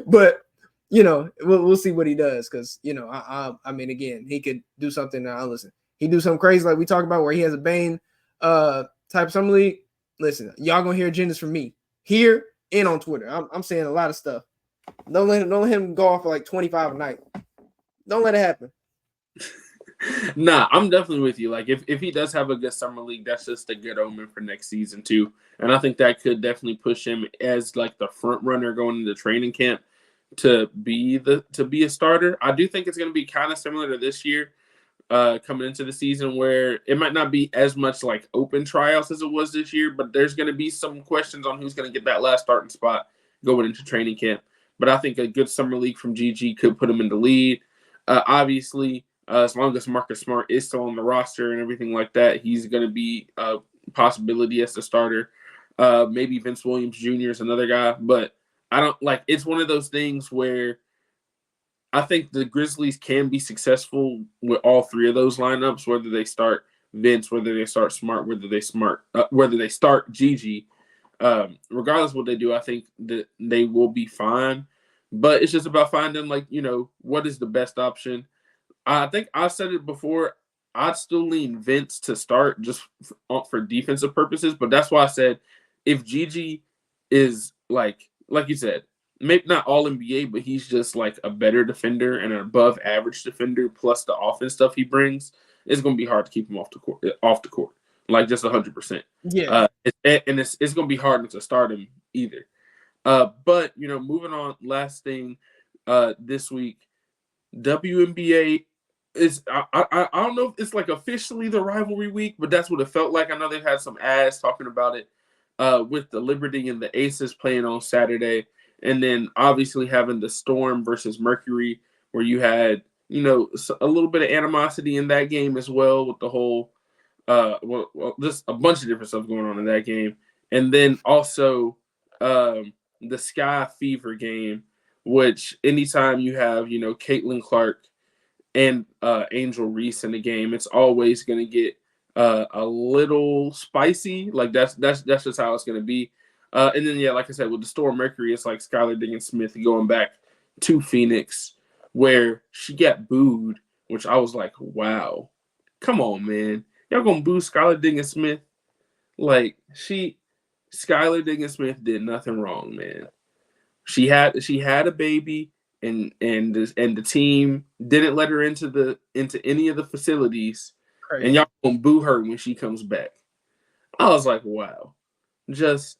But we'll see what he does, because I mean, again, he could do something. Listen, he do something crazy like we talked about where he has a Bane type summer league. listen, y'all gonna hear agendas from me here and on Twitter. I'm saying a lot of stuff. Don't let him go off for like 25 a night. Don't let it happen. Nah, I'm definitely with you. Like, if he does have a good summer league, that's just a good omen for next season too. And I think that could definitely push him as like the front runner going into training camp to be a starter. I do think it's going to be kind of similar to this year, coming into the season, where it might not be as much like open tryouts as it was this year, but there's going to be some questions on who's going to get that last starting spot going into training camp. But I think a good summer league from GG could put him in the lead. Obviously, as long as Marcus Smart is still on the roster and everything like that, he's going to be a possibility as the starter. Maybe Vince Williams Jr. is another guy, but I don't like. It's one of those things where I think the Grizzlies can be successful with all three of those lineups, whether they start Vince, whether they start Smart, whether they start GG. Regardless of what they do, I think that they will be fine. But it's just about finding, like, what is the best option. I think I said it before. I'd still lean Vince to start just for defensive purposes. But that's why I said if GG is like you said, maybe not all NBA, but he's just like a better defender and an above average defender, plus the offense stuff he brings, it's going to be hard to keep him off the court, like just 100%. Yeah. It's going to be hard to start him either. But moving on, last thing this week, WNBA is I don't know if it's like officially the rivalry week, but that's what it felt like. I know they've had some ads talking about it with the Liberty and the Aces playing on Saturday, and then obviously having the Storm versus Mercury, where you had a little bit of animosity in that game as well, with the whole just a bunch of different stuff going on in that game, and then also the Sky Fever game, which anytime you have Caitlin Clark and Angel Reese in the game, it's always going to get a little spicy. Like that's just how it's going to be. And then like I said, with the Storm Mercury, it's like Skylar Diggins-Smith going back to Phoenix, where she got booed, which I was like, wow, come on, man, y'all gonna boo Skylar Diggins-Smith? Like Skylar Diggins-Smith did nothing wrong, man. She had a baby. And the team didn't let her into any of the facilities. Crazy. And y'all gonna boo her when she comes back. I was like, wow, just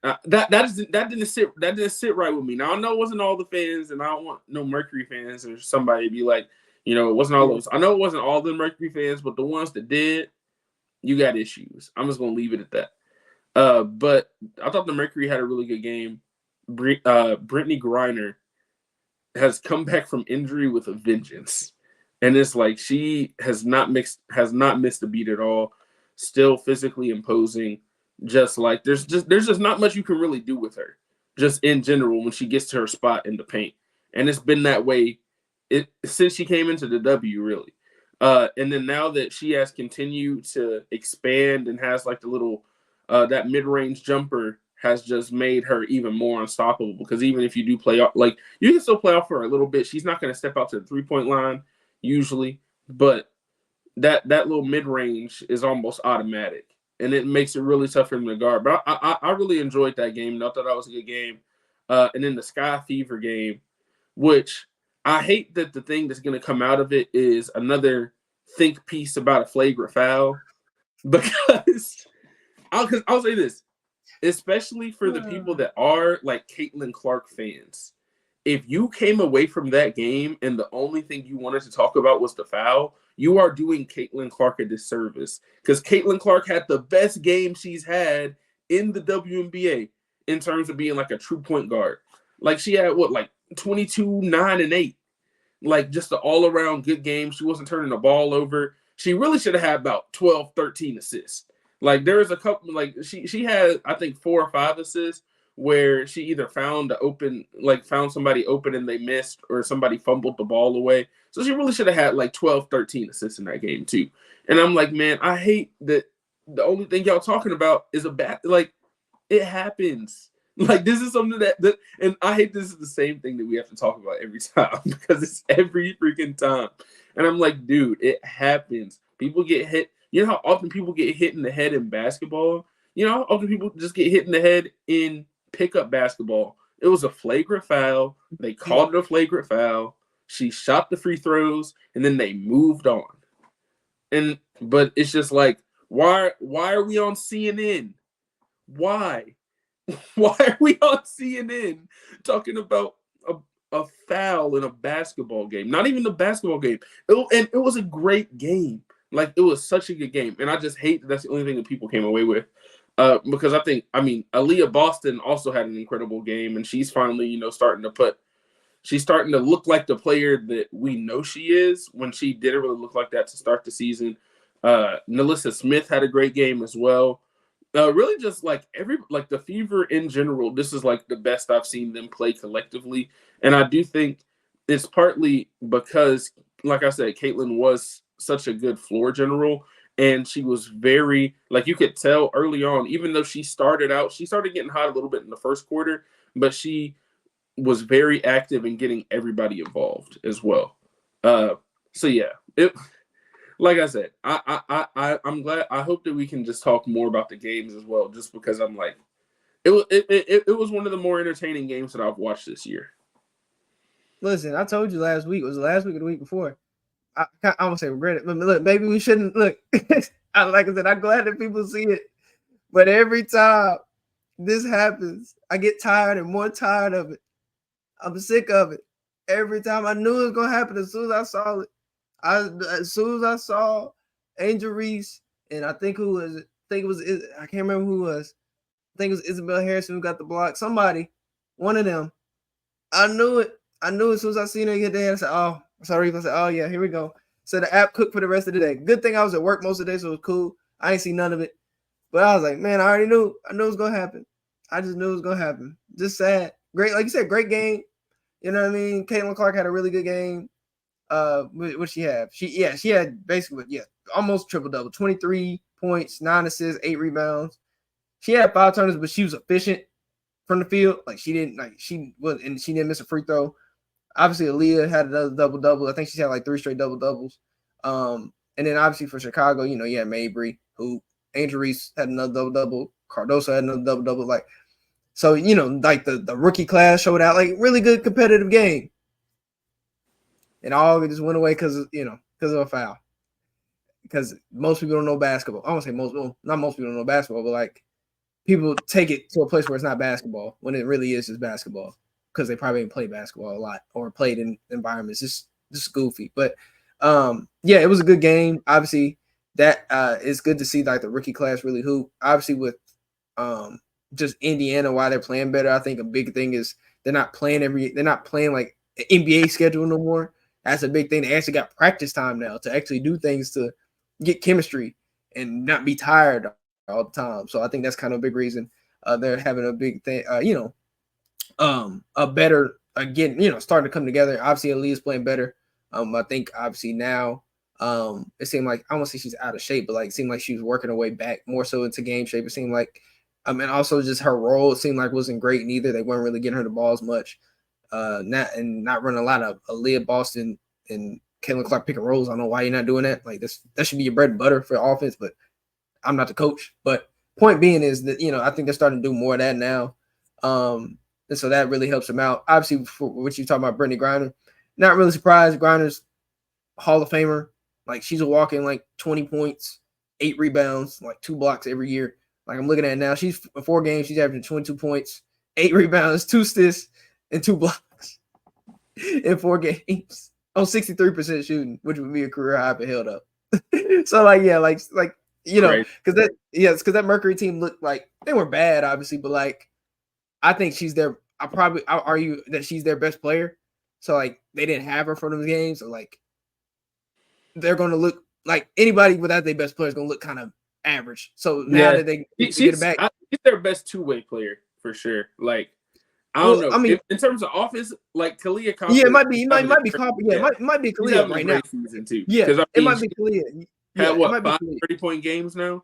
that didn't sit right with me. Now I know it wasn't all the fans, and I don't want no Mercury fans or somebody to be like, it wasn't all those. I know it wasn't all the Mercury fans, but the ones that did, you got issues. I'm just gonna leave it at that. But I thought the Mercury had a really good game. Brittany Griner has come back from injury with a vengeance, and it's like she has not missed a beat at all. Still physically imposing. Just like there's just not much you can really do with her, just in general, when she gets to her spot in the paint, and it's been that way since she came into the W, really. And then now that she has continued to expand and has like the little that mid-range jumper, has just made her even more unstoppable, because even if you do play off, like you can still play off for a little bit. She's not going to step out to the 3-point line usually, but that little mid-range is almost automatic, and it makes it really tough for him to guard. But I really enjoyed that game. I thought that was a good game. And then the Sky Fever game, which I hate that the thing that's going to come out of it is another think piece about a flagrant foul, because I'll say this, especially for the people that are like Caitlin Clark fans. If you came away from that game and the only thing you wanted to talk about was the foul, you are doing Caitlin Clark a disservice, because Caitlin Clark had the best game she's had in the WNBA in terms of being like a true point guard. Like she had 22, 9, and 8. Like just an all-around good game. She wasn't turning the ball over. She really should have had about 12, 13 assists. Like there was a couple, like she had, I think, 4 or 5 assists where she either found somebody open and they missed, or somebody fumbled the ball away. So she really should have had like 12, 13 assists in that game too. And I'm like, man, I hate that the only thing y'all talking about is it happens. Like this is something that and I hate this is the same thing that we have to talk about every time, because it's every freaking time. And I'm like, dude, it happens. People get hit. You know how often people get hit in the head in basketball? often people just get hit in the head in pickup basketball. It was a flagrant foul. They called it a flagrant foul. She shot the free throws, and then they moved on. But it's just like, why are we on CNN? Why? Why are we on CNN talking about a foul in a basketball game? Not even the basketball game. And it was a great game. Like, it was such a good game. And I just hate that that's the only thing that people came away with. Because Aaliyah Boston also had an incredible game, and she's finally, she's starting to look like the player that we know she is when she didn't really look like that to start the season. Nalissa Smith had a great game as well. Really just the Fever in general, this is like the best I've seen them play collectively. And I do think it's partly because, like I said, Caitlin was such a good floor general. And she was very, you could tell early on, even though she started getting hot a little bit in the first quarter, but she was very active in getting everybody involved as well. So yeah, like I said, I'm glad. I hope that we can just talk more about the games as well, just because I'm like, it was one of the more entertaining games that I've watched this year. Listen, I told you last week. Was it last week or the week before? I won't say regret it. But look, maybe we shouldn't look. Like I said, I'm glad that people see it. But every time this happens, I get tired and more tired of it. I'm sick of it. Every time I knew it was gonna happen as soon as I saw it. As soon as I saw Angel Reese, and I think who was it? I can't remember who it was. I think it was Isabel Harrison who got the block. Somebody, one of them. I knew it. I knew as soon as I seen her get there. I said, "Oh, sorry." I said, "Oh yeah, here we go." So the app cooked for the rest of the day. Good thing I was at work most of the day, so it was cool. I ain't see none of it, but I was like, "Man, I already knew. I knew it was gonna happen. I just knew it was gonna happen." Just sad. Great, like you said, great game. You know what I mean? Caitlin Clark had a really good game. What she have? She had basically almost triple double, 23 points, 9 assists, 8 rebounds. She had 5 turnovers, but she was efficient from the field. She didn't miss a free throw. Obviously, Aaliyah had another double double. I think she's had 3 straight double doubles. And then obviously for Chicago, you had Mabry, who Angel Reese had another double double. Cardoso had another double double. So the rookie class showed out really good competitive game. And all of it just went away because of a foul. Because most people don't know basketball. I won't say not most people don't know basketball, but people take it to a place where it's not basketball when it really is just basketball. Because they probably didn't play basketball a lot or played in environments. Just goofy. But it was a good game. Obviously, that it's good to see the rookie class really hoop. Obviously, with just Indiana, why they're playing better. I think a big thing is they're not playing like an NBA schedule no more. That's a big thing. They actually got practice time now to actually do things to get chemistry and not be tired all the time. So I think that's kind of a big reason they're having a big thing. A better starting to come together. Obviously, Aaliyah's playing better. I think obviously now it seemed like, I won't say she's out of shape, but it seemed like she was working her way back more so into game shape. It seemed like, and also just her role, it seemed like wasn't great neither. They weren't really getting her the ball as much. Not running a lot of Aaliyah Boston and Caitlin Clark pick and rolls. I don't know why you're not doing that. That should be your bread and butter for offense, but I'm not the coach. But point being is that, I think they're starting to do more of that now. And so that really helps them out. Obviously, for what you're talking about, Brittany Griner, not really surprised. Griner's Hall of Famer. She's a walking 20 points, 8 rebounds, 2 blocks every year. I'm looking at it now. She's 4 games. She's averaging 22 points, 8 rebounds, 2 assists, and 2 blocks in 4 games on 63% shooting, which would be a career high if it held up. So because that Mercury team looked like they were bad, obviously, but I think she's their. I'll argue that she's their best player. So they didn't have her for those games, so they're going to look like anybody without their best player is going to look kind of average. So now that they get it back, she's their best 2-way player for sure. I don't know. I mean, in terms of offense, Kalia Compton. Yeah, it might be Compton. Yeah, it might be Kalia right now. Season too. Yeah, it might be Kalia. Yeah, had what, 5 30-point games now?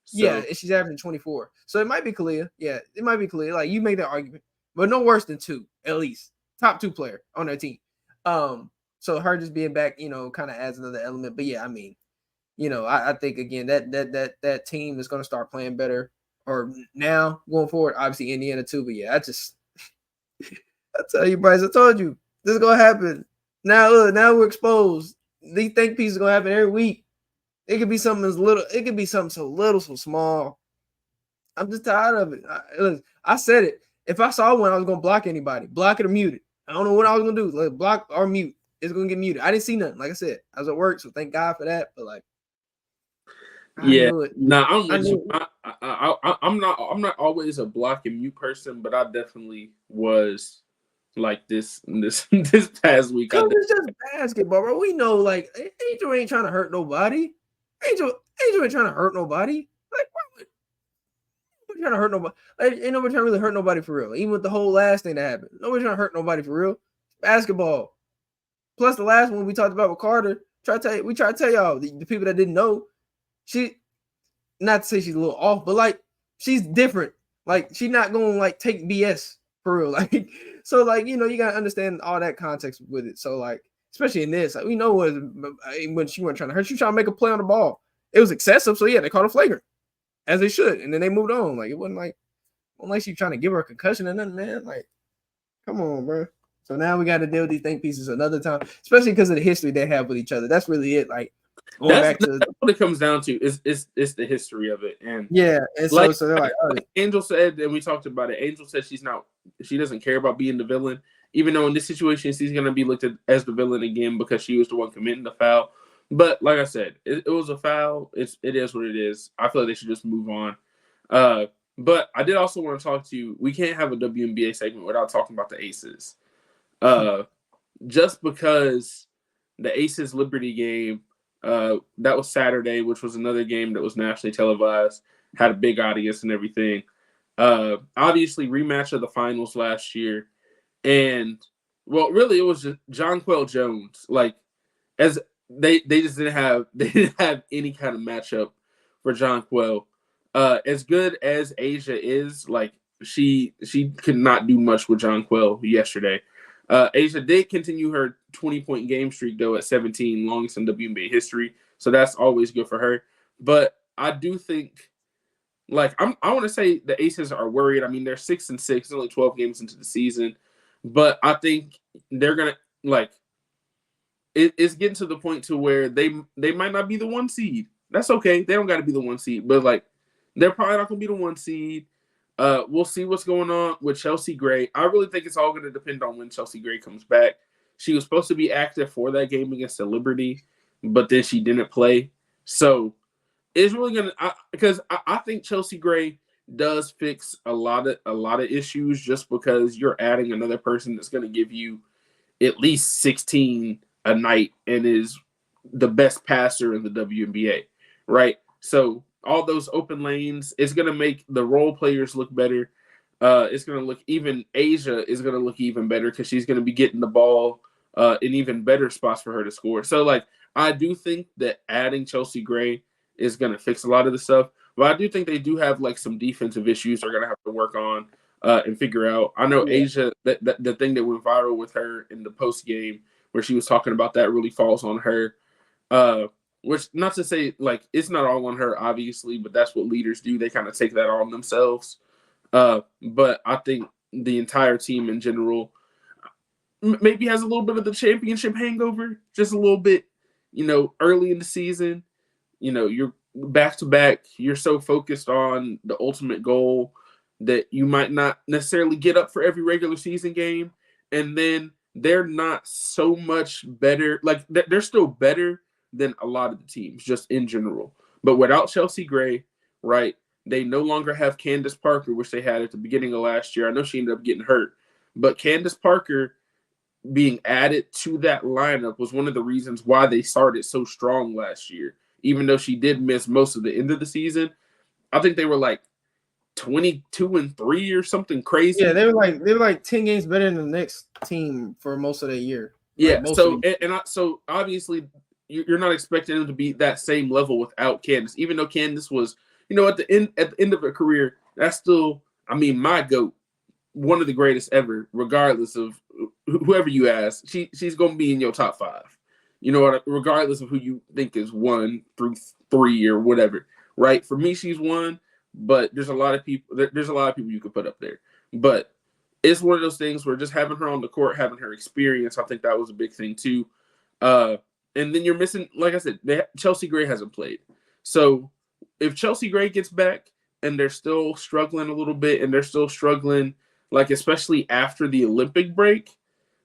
So. Yeah, and she's averaging 24. So it might be Kalia. Yeah, it might be Kalia. You make that argument, but no worse than 2 at least. Top 2 player on their team. So her just being back, kind of adds another element. But yeah, I mean, I think again that team is going to start playing better or now going forward. Obviously, Indiana too. But yeah, I tell you, Bryce, I told you this is gonna happen. Now look, now we're exposed. These think pieces are gonna happen every week. It could be something as little. It could be something so little, so small. I'm just tired of it. I said it. If I saw one, I was gonna block anybody, block it or mute it. I don't know what I was gonna do. Like block or mute. It's gonna get muted. I didn't see nothing. Like I said, I was at work, so thank God for that. But like, I knew it. Nah, I'm not always a block and mute person, but I definitely was like this past week. It's just basketball, bro. We know, like, Angel ain't trying to hurt nobody. Angel ain't trying to hurt nobody. Like, nobody trying to hurt nobody. Like, ain't nobody trying to really hurt nobody for real. Even with the whole last thing that happened, nobody trying to hurt nobody for real. Basketball. Plus, the last one we talked about with Carter. We try to tell y'all the people that didn't know. She, not to say she's a little off, but like she's different. Like she's not going to like take BS for real. Like so, like you gotta understand all that context with it. So like, especially in this, like we know when she wasn't trying to hurt, she was trying to make a play on the ball. It was excessive, so yeah, they called a flagrant, as they should, and then they moved on. Like it wasn't like she trying to give her a concussion or nothing, man. Like, come on, bro. So now we got to deal with these think pieces another time, especially because of the history they have with each other. That's really it. Like that's what it comes down to is the history of it. And yeah, and so they're like Angel said, and we talked about it. Angel said she doesn't care about being the villain, even though in this situation she's gonna be looked at as the villain again because she was the one committing the foul. But like I said, it was a foul. It is what it is. I feel like they should just move on. But I did also want to talk to you. We can't have a WNBA segment without talking about the Aces. Just because the Aces Liberty game, that was Saturday, which was another game that was nationally televised, had a big audience and everything. Obviously, rematch of the finals last year, and well, really, it was just Jonquel Jones. Like, as they just didn't have any kind of matchup for Jonquel. As good as Asia is, like she could not do much with Jonquel yesterday. Asia did continue her 20-point game streak, though, at 17, longest in WNBA history. So that's always good for her. But I do think, like, I want to say the Aces are worried. I mean, they're 6-6, only 12 games into the season. But I think they're going to, like, it's getting to the point to where they might not be the 1 seed. That's okay. They don't got to be the 1 seed. But, like, they're probably not going to be the 1 seed. We'll see what's going on with Chelsea Gray. I really think it's all going to depend on when Chelsea Gray comes back. She was supposed to be active for that game against the Liberty, but then she didn't play. So it's really going to – because I think Chelsea Gray does fix a lot of issues just because you're adding another person that's going to give you at least 16 a night and is the best passer in the WNBA, right? So – all those open lanes, it's going to make the role players look better. It's going to look even – Asia is going to look even better because she's going to be getting the ball in even better spots for her to score. So, like, I do think that adding Chelsea Gray is going to fix a lot of the stuff. But I do think they do have, like, some defensive issues they're going to have to work on and figure out. I know Asia, the thing that went viral with her in the post game where she was talking about that really falls on her. Which, not to say, like, it's not all on her, obviously, but that's what leaders do. They kind of take that on themselves. But I think the entire team in general maybe has a little bit of the championship hangover, just a little bit, early in the season. You're back-to-back. You're so focused on the ultimate goal that you might not necessarily get up for every regular season game. And then they're not so much better. Like, they're still better than a lot of the teams, just in general. But without Chelsea Gray, right, they no longer have Candace Parker, which they had at the beginning of last year. I know she ended up getting hurt. But Candace Parker being added to that lineup was one of the reasons why they started so strong last year. Even though she did miss most of the end of the season, I think they were like 22-3 or something crazy. Yeah, they were like 10 games better than the next team for most of the year. Yeah, so obviously – you're not expecting them to be that same level without Candace, even though Candace was, at the end of her career, that's still, I mean, my GOAT, one of the greatest ever, regardless of whoever you ask. She's going to be in your top 5, regardless of who you think is 1 through 3 or whatever, right? For me, she's 1. but there's a lot of people. There's a lot of people you could put up there, but it's one of those things where just having her on the court, having her experience, I think that was a big thing too. And then you're missing, like I said, Chelsea Gray hasn't played. So if Chelsea Gray gets back and they're still struggling a little bit and they're still struggling, like especially after the Olympic break,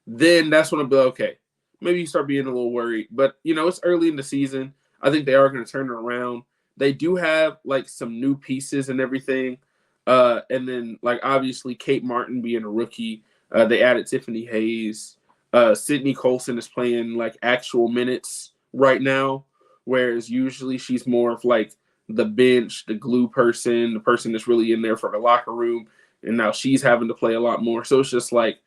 then that's when I'll be like, okay, maybe you start being a little worried. But, it's early in the season. I think they are going to turn it around. They do have like some new pieces and everything. And then like obviously Kate Martin being a rookie, they added Tiffany Hayes. Sydney Colson is playing like actual minutes right now, whereas usually she's more of like the bench, the glue person, the person that's really in there for the locker room. And now she's having to play a lot more. So it's just like,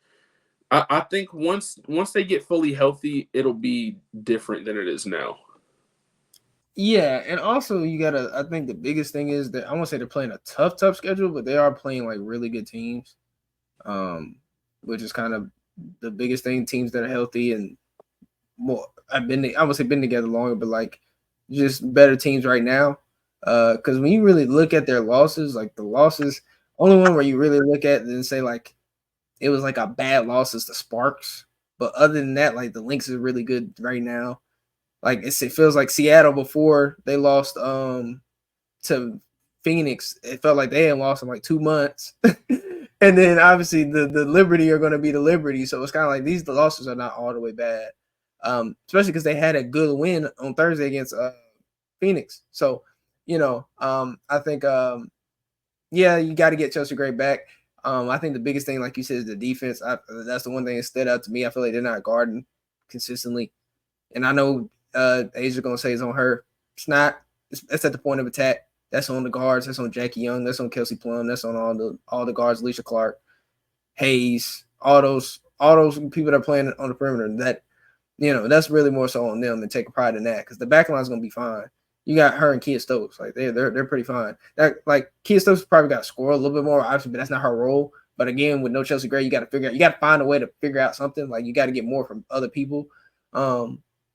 I think once they get fully healthy, it'll be different than it is now. Yeah, and also I think the biggest thing is that I won't say they're playing a tough schedule, but they are playing like really good teams, which is kind of the biggest thing. Teams that are healthy and more. I would say been together longer, but like just better teams right now. Because when you really look at their losses, like the losses, only one where you really look at and say like it was like a bad loss is the Sparks, but other than that, like the Lynx is really good right now. Like it feels like Seattle before they lost to Phoenix. It felt like they had lost in like 2 months. And then obviously the Liberty are going to be the Liberty. So it's kind of like the losses are not all the way bad. Especially because they had a good win on Thursday against Phoenix. So, I think you got to get Chelsea Gray back. I think the biggest thing, like you said, is the defense. That's the one thing that stood out to me. I feel like they're not guarding consistently. And I know Asia going to say it's on her. It's not. That's at the point of attack. That's on the guards. That's on Jackie Young. That's on Kelsey Plum. That's on all the guards. Alicia Clark, Hayes, all those people that are playing on the perimeter. That that's really more so on them and taking pride in that because the back line is going to be fine. You got her and Kia Stokes. Like they're pretty fine. That like Kia Stokes probably got to score a little bit more, obviously, but that's not her role. But again, with no Chelsea Gray, you got to find a way to figure out something. Like you got to get more from other people.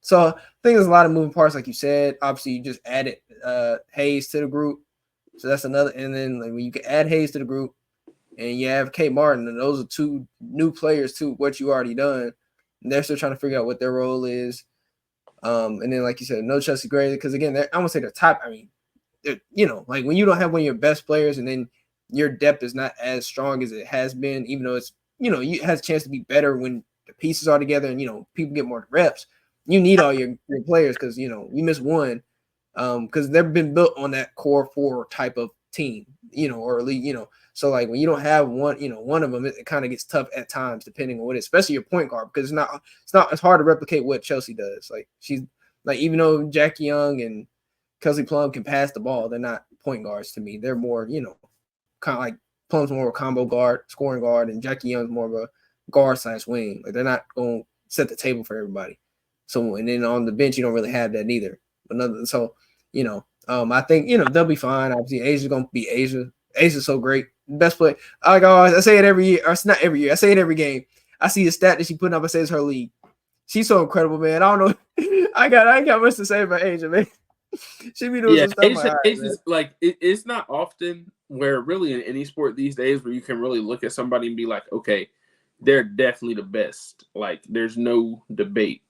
So I think there's a lot of moving parts, like you said. Obviously, you just added Hayes to the group, so that's another. And then like, when you can add Hayes to the group, and you have Kate Martin, and those are 2 new players to what you already done. And they're still trying to figure out what their role is. And then, like you said, no Chelsea Gray, because again, I won't say they're top. I mean, like when you don't have one of your best players, and then your depth is not as strong as it has been, even though it's it has a chance to be better when the pieces are together and people get more reps. You need all your players because you miss one because they've been built on that core 4 type of team, or elite, So like when you don't have one, one of them, it kind of gets tough at times depending on what it is, especially your point guard because it's hard to replicate what Chelsea does. Like she's like even though Jackie Young and Kelsey Plum can pass the ball, they're not point guards to me. They're more kind of like Plum's more of a combo guard, scoring guard, and Jackie Young's more of a guard / wing. Like they're not going to set the table for everybody. So and then on the bench you don't really have that either. I think they'll be fine. Obviously, Asia's gonna be Asia. Asia's so great, best player. I say it every year. Or it's not every year. I say it every game. I see the stat that she put up. I say it's her league. She's so incredible, man. I don't know. I ain't got much to say about Asia, man. She be doing some stuff. Asia's like it's not often where really in any sport these days where you can really look at somebody and be like, okay, they're definitely the best. Like there's no debate.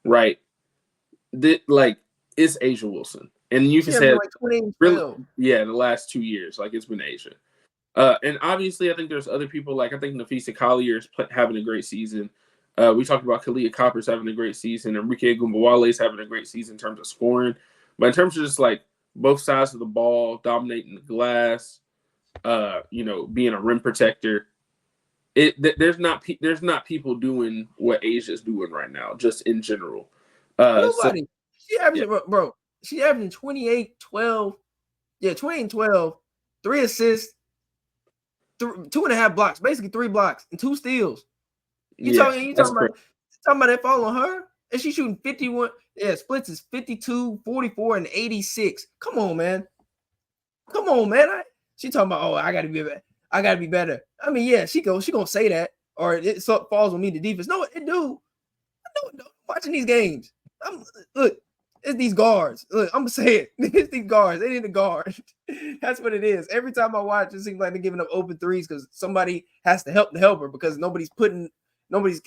Right, it's Asia Wilson, and you can say like really, the last 2 years, like it's been Asia. And obviously, I think there's other people. Like I think Nafisa Collier is having a great season. We talked about Kalia Copper's having a great season. Enrique Gumbawale is having a great season in terms of scoring, but in terms of just like both sides of the ball, dominating the glass, being a rim protector. There's not people doing what Asia's doing right now, just in general. Nobody. She averaging 28, 12. Yeah, 28 and 12, 3 assists, 2.5 blocks, basically 3 blocks and 2 steals. You talking about that fall on her? And she's shooting 51. Yeah, splits is 52, 44, and 86. Come on, man. She talking about, I gotta be better. I mean, yeah, she gonna say that, or it falls on me the defense. No, it do. I know. Watching these games, look. It's these guards. Look, I'm gonna say it. It's these guards. They need a guard. That's what it is. Every time I watch, it seems like they're giving up open threes because somebody has to help the helper because nobody can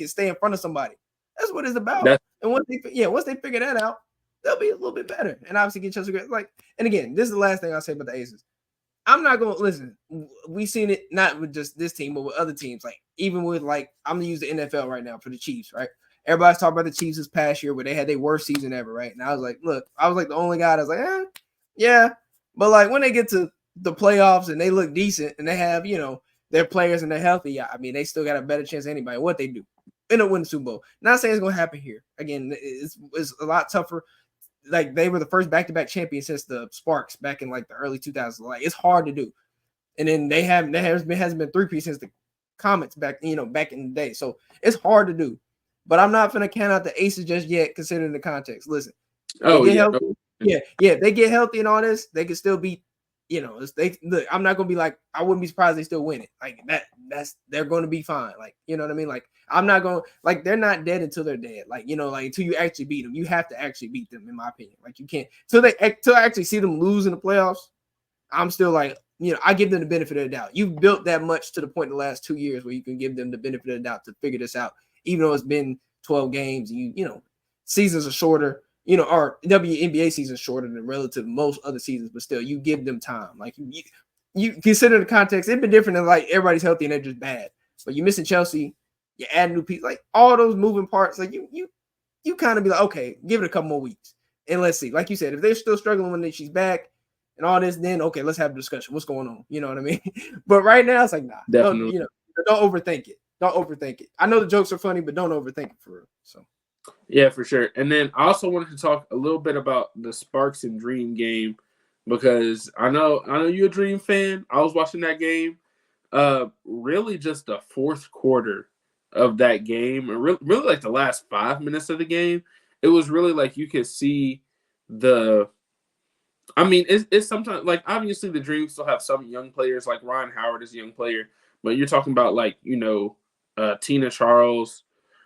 stay in front of somebody. That's what it's about. And once they figure that out, they'll be a little bit better. And obviously get Chelsea like. And again, this is the last thing I'll say about the Aces. I'm not gonna listen. We've seen it not with just this team, but with other teams. Like even with like I'm gonna use the NFL right now for the Chiefs, right? Everybody's talking about the Chiefs this past year where they had their worst season ever, right? And I was like, look, I was like the only guy that was like, yeah. But like when they get to the playoffs and they look decent and they have, their players and they're healthy, I mean, they still got a better chance than anybody. What they do. End up winning the Super Bowl. Not saying it's gonna happen here. Again, it's a lot tougher. Like they were the first back-to-back champion since the Sparks back in like the early 2000s. Like it's hard to do. And then hasn't been three-peat since the Comets back in the day. So it's hard to do. But I'm not gonna count out the Aces just yet, considering the context. Listen, they get healthy and all this, they can still beat. Look. I'm not gonna be like, I wouldn't be surprised they still win it. Like they're going to be fine. Like you know what I mean. Like I'm not going like they're not dead until they're dead. Like like until you actually beat them, you have to actually beat them. In my opinion, like you can't till I actually see them lose in the playoffs. I'm still like. I give them the benefit of the doubt. You've built that much to the point in the last 2 years where you can give them the benefit of the doubt to figure this out, even though it's been 12 games. Seasons are shorter, our WNBA season is shorter than relative to most other seasons, but still, you give them time. Like you consider the context, it's been different than like everybody's healthy and they're just bad. But you're missing Chelsea, you add new people, like all those moving parts. Like you kind of be like, okay, give it a couple more weeks and let's see. Like you said, if they're still struggling when she's back. And all this, then okay, let's have a discussion. What's going on? You know what I mean? But right now, it's like, nah, don't overthink it. Don't overthink it. I know the jokes are funny, but don't overthink it for real. So, yeah, for sure. And then I also wanted to talk a little bit about the Sparks and Dream game because I know you're a Dream fan. I was watching that game. Really, just the fourth quarter of that game, and really like the last 5 minutes of the game, it was really like you could see the. I mean, it's sometimes like obviously the Dreams still have some young players like Ryan Howard is a young player, but you're talking about like Tina Charles,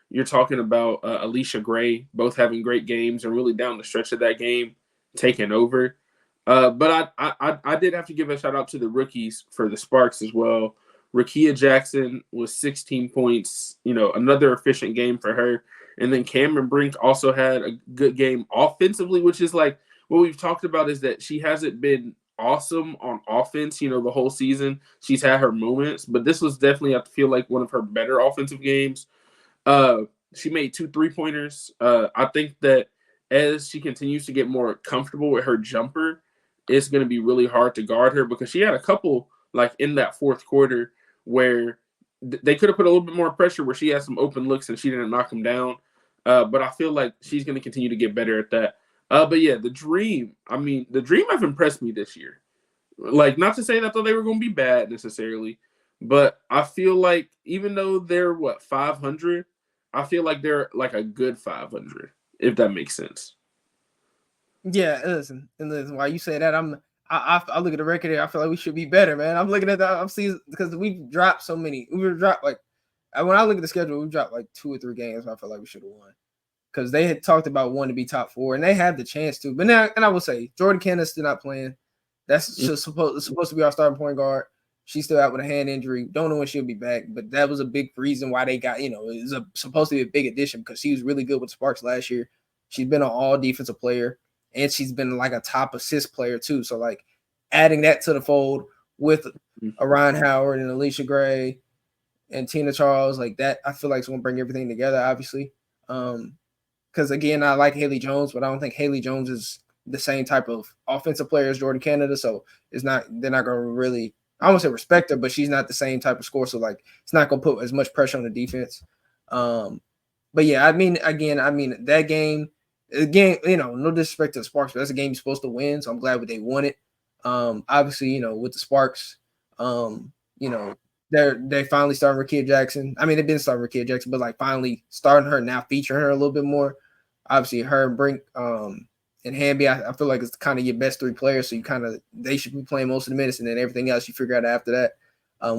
you're talking about Alicia Gray, both having great games and really down the stretch of that game taking over. But I did have to give a shout out to the rookies for the Sparks as well. Rakia Jackson was 16 points, another efficient game for her, and then Cameron Brink also had a good game offensively, which is like. What we've talked about is that she hasn't been awesome on offense, the whole season. She's had her moments, but this was definitely, I feel like, one of her better offensive games. She made 2 3-pointers. I think that as she continues to get more comfortable with her jumper, it's going to be really hard to guard her because she had a couple, like, in that fourth quarter where they could have put a little bit more pressure where she had some open looks and she didn't knock them down. But I feel like she's going to continue to get better at that. But yeah, the Dream have impressed me this year. Like, not to say that they were going to be bad necessarily, but I feel like even though they're 500, I feel like they're like a good 500, if that makes sense. Yeah, listen, why you say that, I look at the record here, I feel like we should be better, man. I'm looking at that, I'm seeing because we've dropped so many. We've dropped like when I look at the schedule, we've dropped like 2 or 3 games. I feel like we should have won. Because they had talked about wanting to be top 4, and they had the chance to. But now, and I will say, Jordan Candace still not playing. That's just supposed to be our starting point guard. She's still out with a hand injury. Don't know when she'll be back, but that was a big reason why they got, it was supposed to be a big addition because she was really good with Sparks last year. She's been an all defensive player, and she's been like a top assist player too. So like adding that to the fold with Ryan Howard and Alicia Gray and Tina Charles, like that, I feel like it's going to bring everything together, obviously. Because again, I like Haley Jones, but I don't think Haley Jones is the same type of offensive player as Jordan Canada. So they're not going to really, I won't say respect her, but she's not the same type of scorer. So like, it's not going to put as much pressure on the defense. But yeah, I mean, that game, again, no disrespect to the Sparks, but that's a game you're supposed to win. So I'm glad they won it. Obviously, with the Sparks, they finally starting Rakia Jackson. I mean, they've been starting Rakia Jackson, but like finally starting her now, featuring her a little bit more. Obviously, her and Brink and Hamby, I feel like it's kind of your best 3 players. So they should be playing most of the minutes, and then everything else you figure out after that,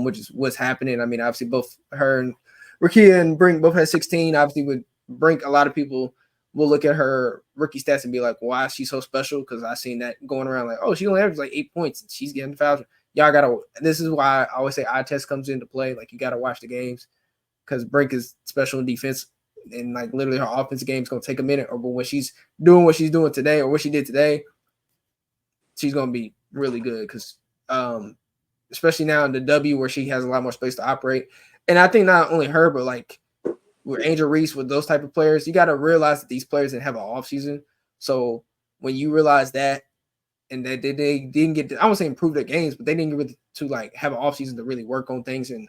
which is what's happening. I mean, obviously both her and Rakia and Brink both had 16. Obviously, with Brink, a lot of people we'll look at her rookie stats and be like, why is she so special? Because I've seen that going around like, oh, she only averages like 8 points and she's getting fouls. Y'all gotta. This is why I always say eye test comes into play. Like you gotta watch the games because Brink is special in defense, and like literally her offensive game is gonna take a minute. But when she's doing what she's doing today or what she did today, she's gonna be really good because especially now in the W where she has a lot more space to operate. And I think not only her, but like with Angel Reese, with those type of players, you got to realize that these players didn't have an off season. So when you realize that, and that they didn't get to, I won't say improve their games, but they didn't get to like have an off season to really work on things and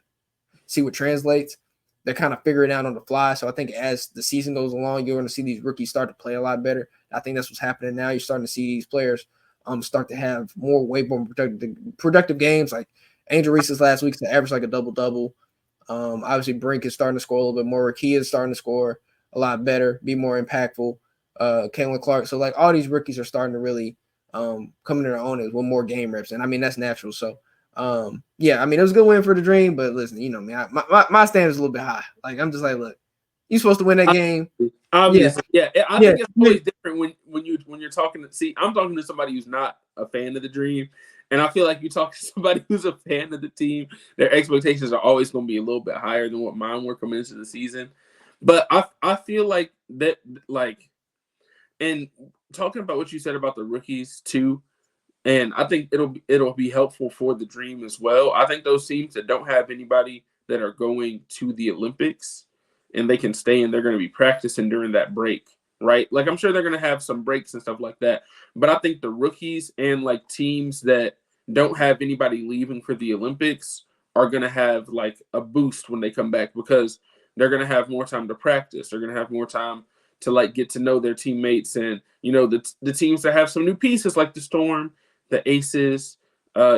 see what translates. They're kind of figuring it out on the fly. So I think as the season goes along, you're going to see these rookies start to play a lot better. I think that's what's happening now. You're starting to see these players start to have way more productive games. Like Angel Reese's last week's average like a double-double. Obviously, Brink is starting to score a little bit more. Rakia is starting to score a lot better, be more impactful. Caitlin Clark. So, like, all these rookies are starting to really come into their own with more game reps. And, I mean, that's natural. So, yeah, I mean, it was a good win for the Dream. But, listen, you know me, my standard is a little bit high. Like, I'm just like, look, you're supposed to win that game. Obviously, yeah. I think it's always different when you're talking to – see, I'm talking to somebody who's not a fan of the Dream. And I feel like you talk to somebody who's a fan of the team, their expectations are always going to be a little bit higher than what mine were coming into the season. But I feel like that, like, and talking about what you said about the rookies too, and I think it'll be helpful for the Dream as well. I think those teams that don't have anybody that are going to the Olympics and they can stay and they're going to be practicing during that break, right? Like, I'm sure they're going to have some breaks and stuff like that. But I think the rookies and like teams that don't have anybody leaving for the Olympics are going to have like a boost when they come back because they're going to have more time to practice. They're going to have more time to like get to know their teammates and, you know, the teams that have some new pieces like the Storm, the Aces,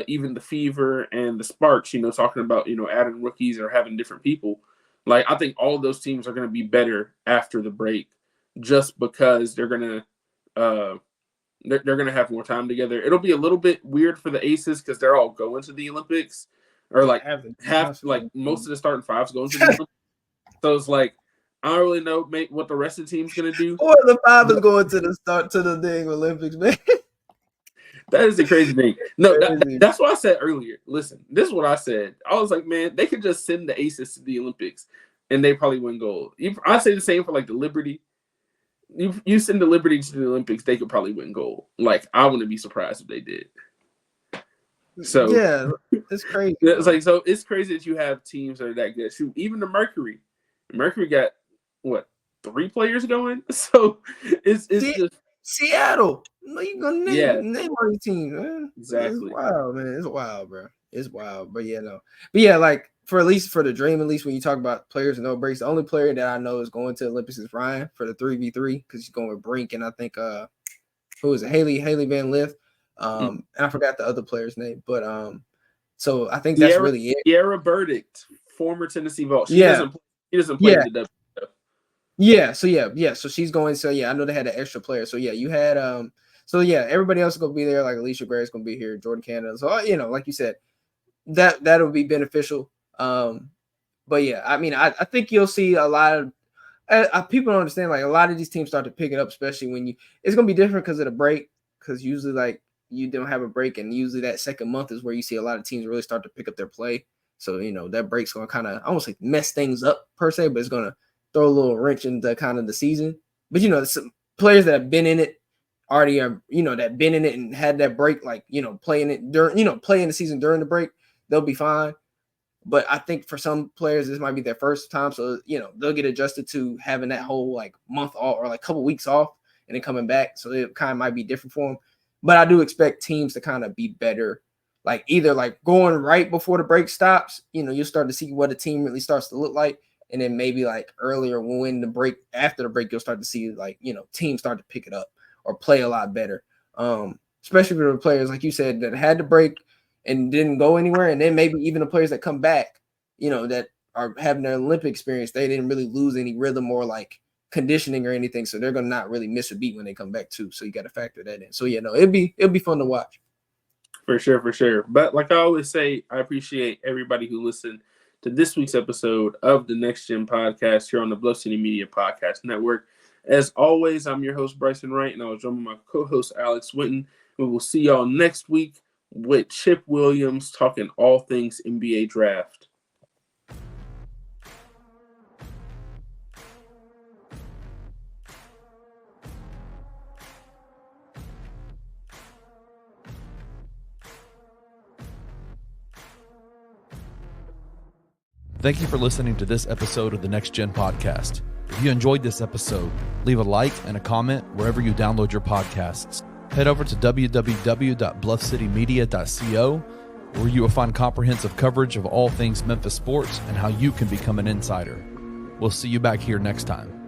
even the Fever and the Sparks, you know, talking about, you know, adding rookies or having different people. Like, I think all of those teams are going to be better after the break just because they're going to, they're going to have more time together. It'll be a little bit weird for the Aces because they're all going to the Olympics, or like most of the starting fives going to the Olympics. So it's like I don't really know what the rest of the team's going to do. Or the five is going to the dang Olympics, man. That is the crazy thing. No, that's what I said earlier. Listen, this is what I said. I was like, man, they could just send the Aces to the Olympics, and they probably win gold. I say the same for like the Liberty. You send the Liberty to the Olympics, they could probably win gold. Like, I wouldn't be surprised if they did. So yeah, it's crazy. It's like, so it's crazy that you have teams that are that good. Shoot, even the Mercury got what 3 players going. So it's just Seattle. No, you gonna name all your teams, man. Exactly. It's wild, man. It's wild, bro. It's wild. But yeah, no. But yeah, like at least for the Dream, at least when you talk about players and no breaks, the only player that I know is going to the Olympics is Ryan for the 3v3 because he's going with Brink and I think who is it? Haley Van Lith. And I forgot the other player's name, but so I think that's really it. Sierra Burdick, former Tennessee Vault. He doesn't play the W. Yeah, so she's going. So yeah, I know they had an extra player. So yeah, you had so yeah, everybody else is gonna be there. Like Alicia Gray's gonna be here, Jordan Canada. So you know, like you said, that'll be beneficial. But yeah, I mean, I think you'll see a lot of people don't understand. Like a lot of these teams start to pick it up, especially when it's gonna be different because of the break. Because usually, like you don't have a break, and usually that second month is where you see a lot of teams really start to pick up their play. So you know that break's gonna kind of I won't say mess things up per se, but it's gonna throw a little wrench into kind of the season. But you know, some players that have been in it already are, you know, that been in it and had that break, like, you know, playing it during, you know, playing the season during the break, they'll be fine. But I think for some players, this might be their first time. So, you know, they'll get adjusted to having that whole like month off or like couple weeks off and then coming back. So it kind of might be different for them. But I do expect teams to kind of be better, like either like going right before the break stops, you know, you'll start to see what a team really starts to look like. And then maybe like earlier when the break, after the break, you'll start to see like, you know, teams start to pick it up or play a lot better. Especially for the players, like you said, that had the break and didn't go anywhere. And then maybe even the players that come back, you know, that are having their Olympic experience, they didn't really lose any rhythm or like conditioning or anything. So they're going to not really miss a beat when they come back too. So you got to factor that in. So yeah, no, it'll be fun to watch. For sure. But like I always say, I appreciate everybody who listened to this week's episode of the Next Gen Podcast here on the Bluff City Media Podcast Network. As always, I'm your host, Bryson Wright, and I was joined by my co-host, Alex Winton. We will see y'all next week with Chip Williams talking all things NBA draft. Thank you for listening to this episode of the Next Gen Podcast. If you enjoyed this episode, leave a like and a comment wherever you download your podcasts. Head over to www.bluffcitymedia.co, where you will find comprehensive coverage of all things Memphis sports and how you can become an insider. We'll see you back here next time.